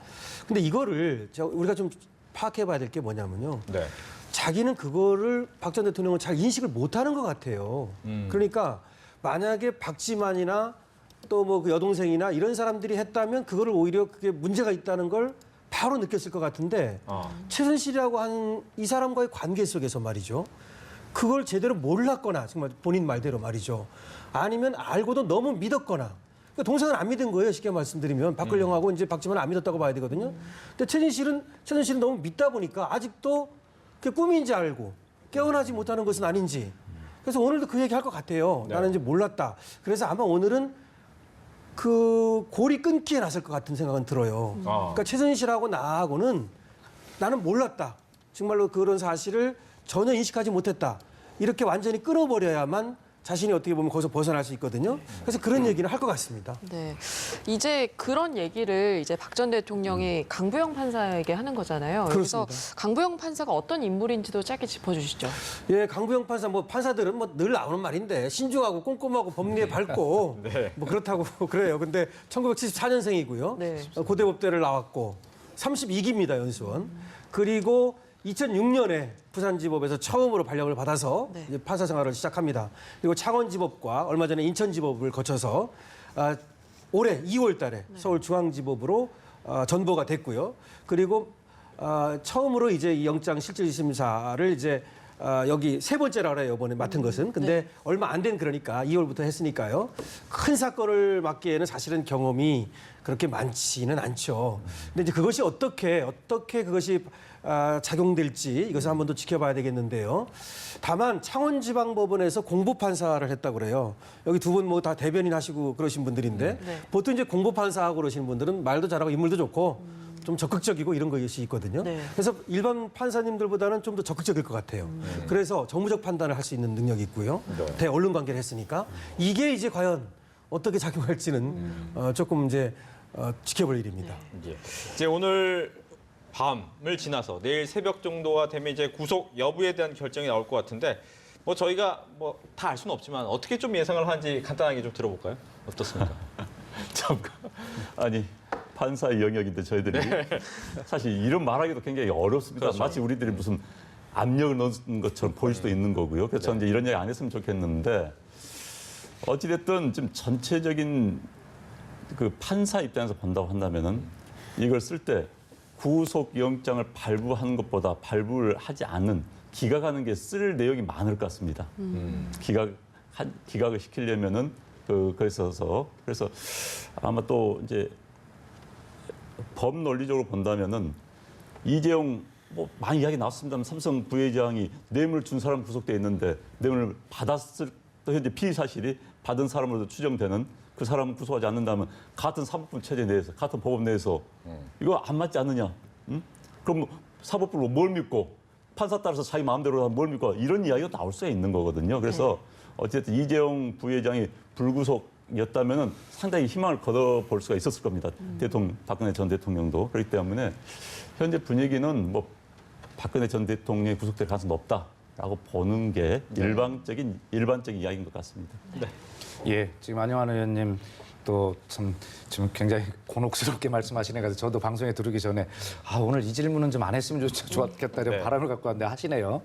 [SPEAKER 5] 근데 이거를 우리가 좀 파악해봐야 될 게 뭐냐면요.
[SPEAKER 1] 네.
[SPEAKER 5] 자기는 그거를 박 전 대통령은 잘 인식을 못하는 것 같아요. 그러니까 만약에 박지만이나 또 뭐 그 여동생이나 이런 사람들이 했다면 그거를 오히려 그게 문제가 있다는 걸 바로 느꼈을 것 같은데 최순실이라고 하는 이 사람과의 관계 속에서 말이죠. 그걸 제대로 몰랐거나 정말 본인 말대로 말이죠. 아니면 알고도 너무 믿었거나 그러니까 동생은 안 믿은 거예요. 쉽게 말씀드리면 박근영하고 이제 박지만은 안 믿었다고 봐야 되거든요. 근데 최순실은 너무 믿다 보니까 아직도 그게 꿈인지 알고 깨어나지 못하는 것은 아닌지. 그래서 오늘도 그 얘기 할 것 같아요.
[SPEAKER 1] 네.
[SPEAKER 5] 나는 이제 몰랐다. 그래서 아마 오늘은 그 골이 끊기에 나설 것 같은 생각은 들어요. 그러니까 최순실하고 나하고는 나는 몰랐다. 정말로 그런 사실을 전혀 인식하지 못했다. 이렇게 완전히 끊어버려야만 자신이 어떻게 보면 거기서 벗어날 수 있거든요. 그래서 그런 얘기를 할 것 같습니다.
[SPEAKER 2] 네. 이제 그런 얘기를 이제 박 전 대통령이 강부영 판사에게 하는 거잖아요. 그래서
[SPEAKER 5] 그렇습니다.
[SPEAKER 2] 강부영 판사가 어떤 인물인지도 짧게 짚어주시죠.
[SPEAKER 5] 예, 강부영 판사 뭐 판사들은 뭐 늘 나오는 말인데 신중하고 꼼꼼하고 법리에 밝고
[SPEAKER 1] 네.
[SPEAKER 5] 뭐 그렇다고 그래요. 근데 1974년생이고요.
[SPEAKER 2] 네.
[SPEAKER 5] 고대법대를 나왔고 32기입니다, 연수원. 그리고 2006년에 부산지법에서 처음으로 발령을 받아서
[SPEAKER 2] 네.
[SPEAKER 5] 이제 판사 생활을 시작합니다. 그리고 창원지법과 얼마 전에 인천지법을 거쳐서 올해 2월 달에 서울중앙지법으로 전보가 됐고요. 그리고 처음으로 이제 이 영장 실질심사를 이제 여기 세 번째라 그래요, 이번에 맡은 것은. 근데 얼마 안 된 그러니까 2월부터 했으니까요. 큰 사건을 맡기에는 사실은 경험이 그렇게 많지는 않죠. 근데 이제 그것이 어떻게 그것이 작용될지 이것을 한 번 더 지켜봐야 되겠는데요. 다만 창원지방법원에서 공보판사를 했다고 그래요. 여기 두 분 뭐 다 대변인 하시고 그러신 분들인데
[SPEAKER 2] 네.
[SPEAKER 5] 보통 이제 공보판사하고 그러시는 분들은 말도 잘하고 인물도 좋고 좀 적극적이고 이런 것이 있거든요.
[SPEAKER 2] 네.
[SPEAKER 5] 그래서 일반 판사님들보다는 좀 더 적극적일 것 같아요. 그래서 정무적 판단을 할 수 있는 능력이 있고요.
[SPEAKER 1] 네.
[SPEAKER 5] 대언론 관계를 했으니까 이게 이제 과연 어떻게 작용할지는 조금 이제 지켜볼 일입니다.
[SPEAKER 1] 예. 이제 오늘 밤을 지나서 내일 새벽 정도가 되면 이제 구속 여부에 대한 결정이 나올 것 같은데 뭐 저희가 뭐 다 알 수는 없지만 어떻게 좀 예상을 하는지 간단하게 좀 들어볼까요? 어떻습니까?
[SPEAKER 3] 잠깐. 아니 판사의 영역인데 저희들이 사실 이런 말하기도 굉장히 어렵습니다.
[SPEAKER 1] 그렇죠.
[SPEAKER 3] 마치 우리들이 무슨 압력을 넣은 것처럼 보일 수도 있는 거고요. 그래서 저는 이제 이런 얘기 안 했으면 좋겠는데 어찌됐든 좀 전체적인 그 판사 입장에서 본다고 한다면은 이걸 쓸 때 구속영장을 발부한 것보다 발부를 하지 않은 기각하는 게 쓸 내용이 많을 것 같습니다. 기각을 시키려면은 그래서 아마 또 이제 법 논리적으로 본다면은 이재용 뭐 많이 이야기 나왔습니다만 삼성 부회장이 뇌물 준 사람 구속돼 있는데 뇌물을 받았을 또 현재 피의 사실이 받은 사람으로도 추정되는 그 사람을 구속하지 않는다면 같은 사법부 체제 내에서 같은 법원 내에서 이거 안 맞지 않느냐? 응? 그럼 사법부로 뭘 믿고 판사 따라서 자기 마음대로 하면 뭘 믿고 이런 이야기가 나올 수가 있는 거거든요. 그래서 어쨌든 이재용 부회장이 불구속이었다면은 상당히 희망을 걷어볼 수가 있었을 겁니다. 박근혜 전 대통령도 그렇기 때문에 현재 분위기는 뭐 박근혜 전 대통령이 구속될 가능성이 높다라고 보는 게 일반적인 이야기인 것 같습니다.
[SPEAKER 1] 네.
[SPEAKER 4] 예, 지금 안영환 의원님 또 참 지금 굉장히 곤혹스럽게 말씀하시네. 그래서 저도 방송에 들어오기 전에 오늘 이 질문은 좀 안 했으면 좋았겠다 이런
[SPEAKER 1] 네.
[SPEAKER 4] 바람을 갖고 왔는데 하시네요.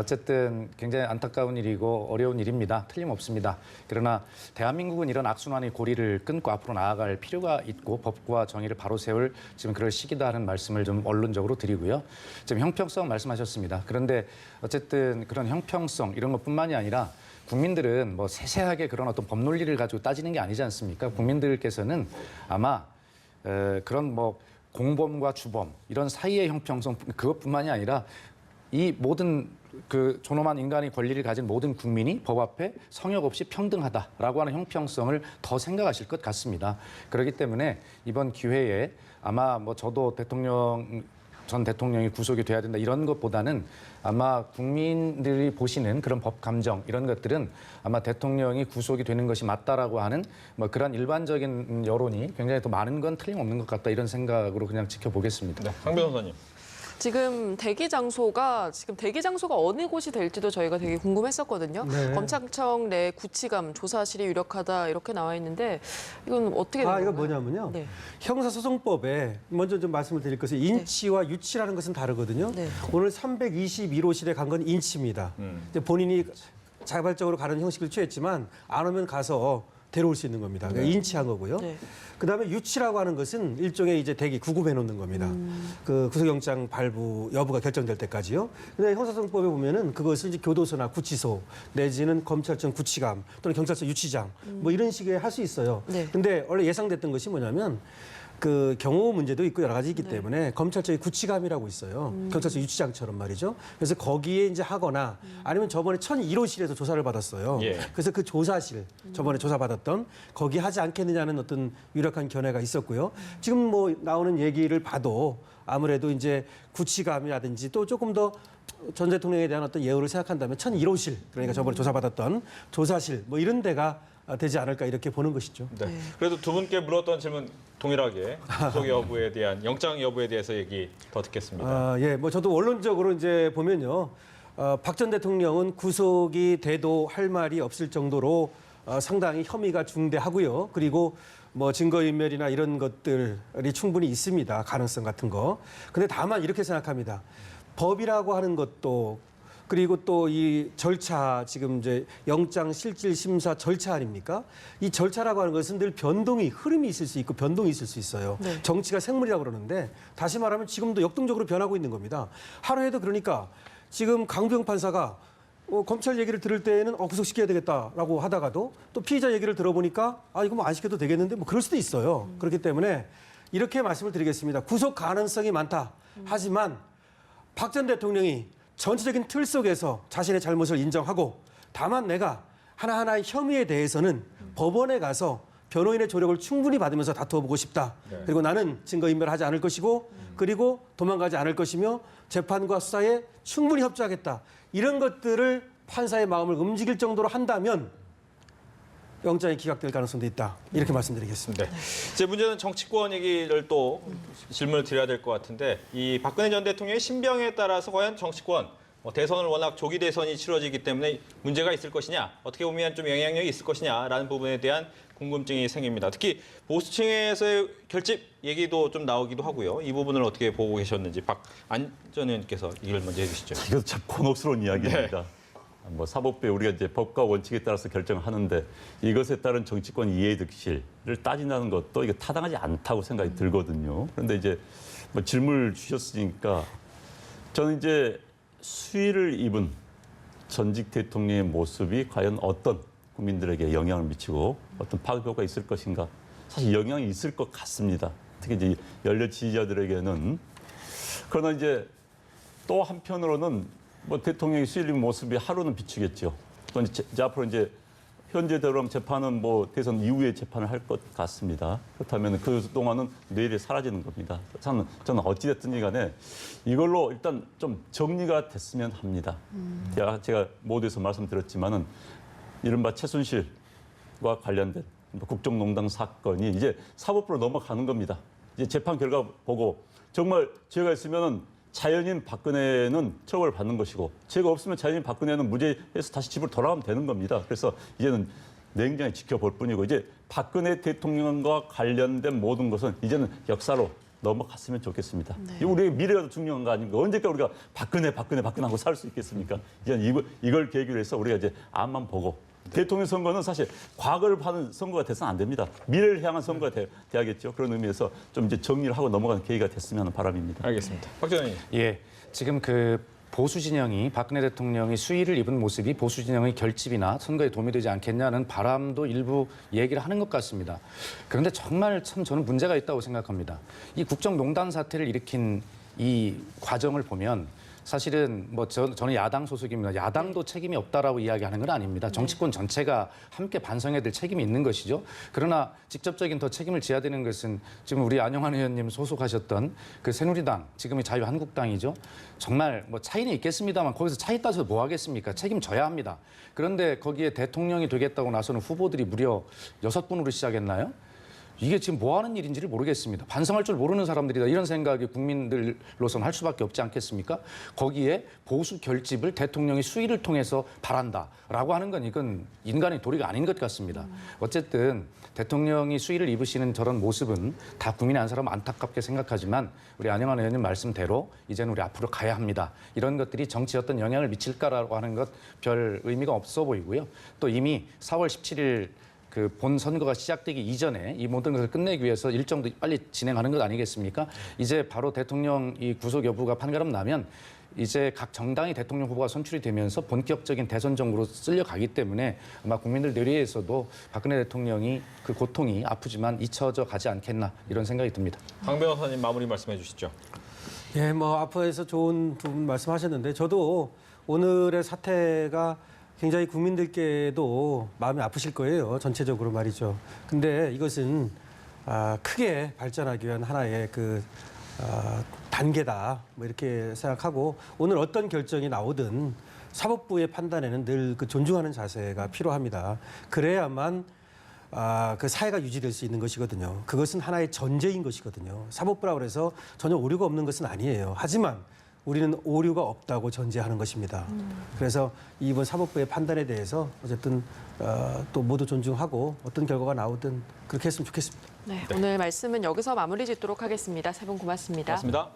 [SPEAKER 4] 어쨌든 굉장히 안타까운 일이고 어려운 일입니다. 틀림없습니다. 그러나 대한민국은 이런 악순환의 고리를 끊고 앞으로 나아갈 필요가 있고 법과 정의를 바로 세울 지금 그럴 시기다 하는 말씀을 좀 언론적으로 드리고요. 지금 형평성 말씀하셨습니다. 그런데 어쨌든 그런 형평성 이런 것뿐만이 아니라 국민들은 뭐 세세하게 그런 어떤 법 논리를 가지고 따지는 게 아니지 않습니까? 국민들께서는 아마 그런 뭐 공범과 주범 이런 사이의 형평성 그것뿐만이 아니라 이 모든 그 존엄한 인간의 권리를 가진 모든 국민이 법 앞에 성역 없이 평등하다라고 하는 형평성을 더 생각하실 것 같습니다. 그렇기 때문에 이번 기회에 아마 뭐 저도 전 대통령이 구속이 돼야 된다 이런 것보다는 아마 국민들이 보시는 그런 법 감정 이런 것들은 아마 대통령이 구속이 되는 것이 맞다라고 하는 뭐 그런 일반적인 여론이 굉장히 더 많은 건 틀림없는 것 같다 이런 생각으로 그냥 지켜보겠습니다.
[SPEAKER 1] 네. 강 변호사님.
[SPEAKER 2] 지금 대기 장소가 어느 곳이 될지도 저희가 되게 궁금했었거든요.
[SPEAKER 5] 네.
[SPEAKER 2] 검찰청 내 구치감 조사실이 유력하다 이렇게 나와 있는데 이건 어떻게 되는
[SPEAKER 5] 이거
[SPEAKER 2] 건가요?
[SPEAKER 5] 뭐냐면요.
[SPEAKER 2] 네.
[SPEAKER 5] 형사소송법에 먼저 좀 말씀을 드릴 것은 인치와 유치라는 것은 다르거든요.
[SPEAKER 2] 네.
[SPEAKER 5] 오늘 321호실에 간 건 인치입니다. 이제 본인이 자발적으로 가는 형식을 취했지만 안 오면 가서 데려올 수 있는 겁니다. 그러니까 인치한 거고요.
[SPEAKER 2] 네.
[SPEAKER 5] 그다음에 유치라고 하는 것은 일종의 이제 대기 구금해 놓는 겁니다. 그 구속영장 발부 여부가 결정될 때까지요. 근데 형사소송법에 보면은 그것을 이제 교도소나 구치소 내지는 검찰청 구치감 또는 경찰서 유치장 뭐 이런 식의 할 수 있어요.
[SPEAKER 2] 네.
[SPEAKER 5] 근데 원래 예상됐던 것이 뭐냐면 그 경호 문제도 있고 여러 가지 있기 때문에 검찰청의 구치감이라고 있어요. 경찰서 유치장처럼 말이죠. 그래서 거기에 이제 하거나 아니면 저번에 1001호실에서 조사를 받았어요.
[SPEAKER 1] 예.
[SPEAKER 5] 그래서 그 조사실 저번에 조사받았던 거기 하지 않겠느냐는 어떤 유력한 견해가 있었고요. 지금 뭐 나오는 얘기를 봐도 아무래도 이제 구치감이라든지 또 조금 더 전 대통령에 대한 어떤 예우를 생각한다면 1001호실 그러니까 저번에 조사받았던 조사실 뭐 이런 데가 되지 않을까 이렇게 보는 것이죠.
[SPEAKER 1] 네. 그래도 두 분께 물었던 질문 동일하게 구속 여부에 대한 영장 여부에 대해서 얘기 더 듣겠습니다.
[SPEAKER 5] 예, 뭐 저도 원론적으로 이제 보면요, 박 전 대통령은 구속이 돼도 할 말이 없을 정도로 상당히 혐의가 중대하고요. 그리고 뭐 증거인멸이나 이런 것들이 충분히 있습니다. 가능성 같은 거. 근데 다만 이렇게 생각합니다. 법이라고 하는 것도 그리고 또 이 절차 지금 이제 영장 실질 심사 절차 아닙니까? 이 절차라고 하는 것은 늘 흐름이 있을 수 있고 변동이 있을 수 있어요.
[SPEAKER 2] 네.
[SPEAKER 5] 정치가 생물이라고 그러는데 다시 말하면 지금도 역동적으로 변하고 있는 겁니다. 하루에도 그러니까 지금 강부영 판사가 검찰 얘기를 들을 때에는 구속시켜야 되겠다라고 하다가도 또 피의자 얘기를 들어보니까 이거 뭐 안 시켜도 되겠는데 뭐 그럴 수도 있어요. 그렇기 때문에 이렇게 말씀을 드리겠습니다. 구속 가능성이 많다. 하지만 박 전 대통령이 전체적인 틀 속에서 자신의 잘못을 인정하고 다만 내가 하나하나의 혐의에 대해서는 법원에 가서 변호인의 조력을 충분히 받으면서 다투어보고 싶다.
[SPEAKER 1] 네.
[SPEAKER 5] 그리고 나는 증거인멸하지 않을 것이고 그리고 도망가지 않을 것이며 재판과 수사에 충분히 협조하겠다. 이런 것들을 판사의 마음을 움직일 정도로 한다면 영장이 기각될 가능성도 있다. 이렇게 말씀드리겠습니다.
[SPEAKER 1] 네. 이제 문제는 정치권 얘기를 또 질문을 드려야 될 것 같은데 이 박근혜 전 대통령의 신병에 따라서 과연 정치권 대선을 워낙 조기 대선이 치러지기 때문에 문제가 있을 것이냐 어떻게 보면 좀 영향력이 있을 것이냐라는 부분에 대한 궁금증이 생깁니다. 특히 보수층에서의 결집 얘기도 좀 나오기도 하고요. 이 부분을 어떻게 보고 계셨는지 박안 전 의원께서 이걸 먼저 해주시죠.
[SPEAKER 3] 이것도 참 곤혹스러운 이야기입니다. 뭐 사법부에 우리가 이제 법과 원칙에 따라서 결정을 하는데 이것에 따른 정치권 이해득실을 따진다는 것도 이게 타당하지 않다고 생각이 들거든요. 그런데 이제 뭐 질문을 주셨으니까 저는 이제 수의를 입은 전직 대통령의 모습이 과연 어떤 국민들에게 영향을 미치고 어떤 파급효과가 있을 것인가. 사실 영향이 있을 것 같습니다. 특히 이제 연례 지지자들에게는. 그러나 이제 또 한편으로는 뭐 대통령의 수일림 모습이 하루는 비추겠죠. 또 이제 앞으로 이제 현재대로 재판은 뭐 대선 이후에 재판을 할 것 같습니다. 그렇다면 그 동안은 내일에 사라지는 겁니다. 저는 어찌됐든지 간에 이걸로 일단 좀 정리가 됐으면 합니다. 제가 모두에서 말씀드렸지만은 이른바 최순실과 관련된 국정농단 사건이 이제 사법부로 넘어가는 겁니다. 이제 재판 결과 보고 정말 죄가 있으면은 자연인 박근혜는 처벌받는 것이고 죄가 없으면 자연인 박근혜는 무죄에서 다시 집으로 돌아가면 되는 겁니다. 그래서 이제는 냉정히 지켜볼 뿐이고 이제 박근혜 대통령과 관련된 모든 것은 이제는 역사로 넘어갔으면 좋겠습니다.
[SPEAKER 2] 네.
[SPEAKER 3] 우리의 미래가 더 중요한 거 아닙니까? 언제까지 우리가 박근혜 하고 살 수 있겠습니까? 이제는 이걸 계기로 해서 우리가 이제 앞만 보고 대통령 선거는 사실 과거를 파는 선거가 돼서는 안 됩니다. 미래를 향한 선거가 돼야겠죠. 그런 의미에서 좀 이제 정리를 하고 넘어가는 계기가 됐으면 하는 바람입니다.
[SPEAKER 1] 알겠습니다. 박 기자님.
[SPEAKER 4] 예, 지금 그 보수 진영이 박근혜 대통령이 수위를 입은 모습이 보수 진영의 결집이나 선거에 도움이 되지 않겠냐는 바람도 일부 얘기를 하는 것 같습니다. 그런데 정말 참 저는 문제가 있다고 생각합니다. 이 국정농단 사태를 일으킨 이 과정을 보면 사실은 뭐 저는 야당 소속입니다. 야당도 책임이 없다라고 이야기하는 건 아닙니다. 정치권 전체가 함께 반성해야 될 책임이 있는 것이죠. 그러나 직접적인 더 책임을 져야 되는 것은 지금 우리 안영환 의원님 소속하셨던 그 새누리당, 지금의 자유한국당이죠. 정말 뭐 차이는 있겠습니다만 거기서 차이 따져서 뭐 하겠습니까? 책임져야 합니다. 그런데 거기에 대통령이 되겠다고 나서는 후보들이 무려 6분으로 시작했나요? 이게 지금 뭐 하는 일인지를 모르겠습니다. 반성할 줄 모르는 사람들이다. 이런 생각이 국민들로서는 할 수밖에 없지 않겠습니까? 거기에 보수 결집을 대통령이 수위를 통해서 바란다라고 하는 건 이건 인간의 도리가 아닌 것 같습니다. 어쨌든 대통령이 수위를 입으시는 저런 모습은 다 국민이 한 사람 안타깝게 생각하지만 우리 안영환 의원님 말씀대로 이제는 우리 앞으로 가야 합니다. 이런 것들이 정치에 어떤 영향을 미칠까라고 하는 것 별 의미가 없어 보이고요. 또 이미 4월 17일 그 본 선거가 시작되기 이전에 이 모든 것을 끝내기 위해서 일정도 빨리 진행하는 것 아니겠습니까? 이제 바로 대통령 이 구속 여부가 판가름 나면 이제 각 정당이 대통령 후보가 선출이 되면서 본격적인 대선 정부로 쓸려가기 때문에 아마 국민들 뇌리에서도 박근혜 대통령이 그 고통이 아프지만 잊혀져 가지 않겠나 이런 생각이 듭니다.
[SPEAKER 1] 강 변호사님 마무리 말씀해 주시죠.
[SPEAKER 5] 예, 뭐 앞에서 좋은 부분 말씀하셨는데 저도 오늘의 사태가 굉장히 국민들께도 마음이 아프실 거예요. 전체적으로 말이죠. 근데 이것은 크게 발전하기 위한 하나의 단계다. 뭐 이렇게 생각하고 오늘 어떤 결정이 나오든 사법부의 판단에는 늘 그 존중하는 자세가 필요합니다. 그래야만 그 사회가 유지될 수 있는 것이거든요. 그것은 하나의 전제인 것이거든요. 사법부라고 해서 전혀 오류가 없는 것은 아니에요. 하지만 우리는 오류가 없다고 전제하는 것입니다. 그래서 이번 사법부의 판단에 대해서 어쨌든 또 모두 존중하고 어떤 결과가 나오든 그렇게 했으면 좋겠습니다.
[SPEAKER 2] 네, 오늘 말씀은 여기서 마무리 짓도록 하겠습니다. 세 분 고맙습니다.
[SPEAKER 1] 고맙습니다.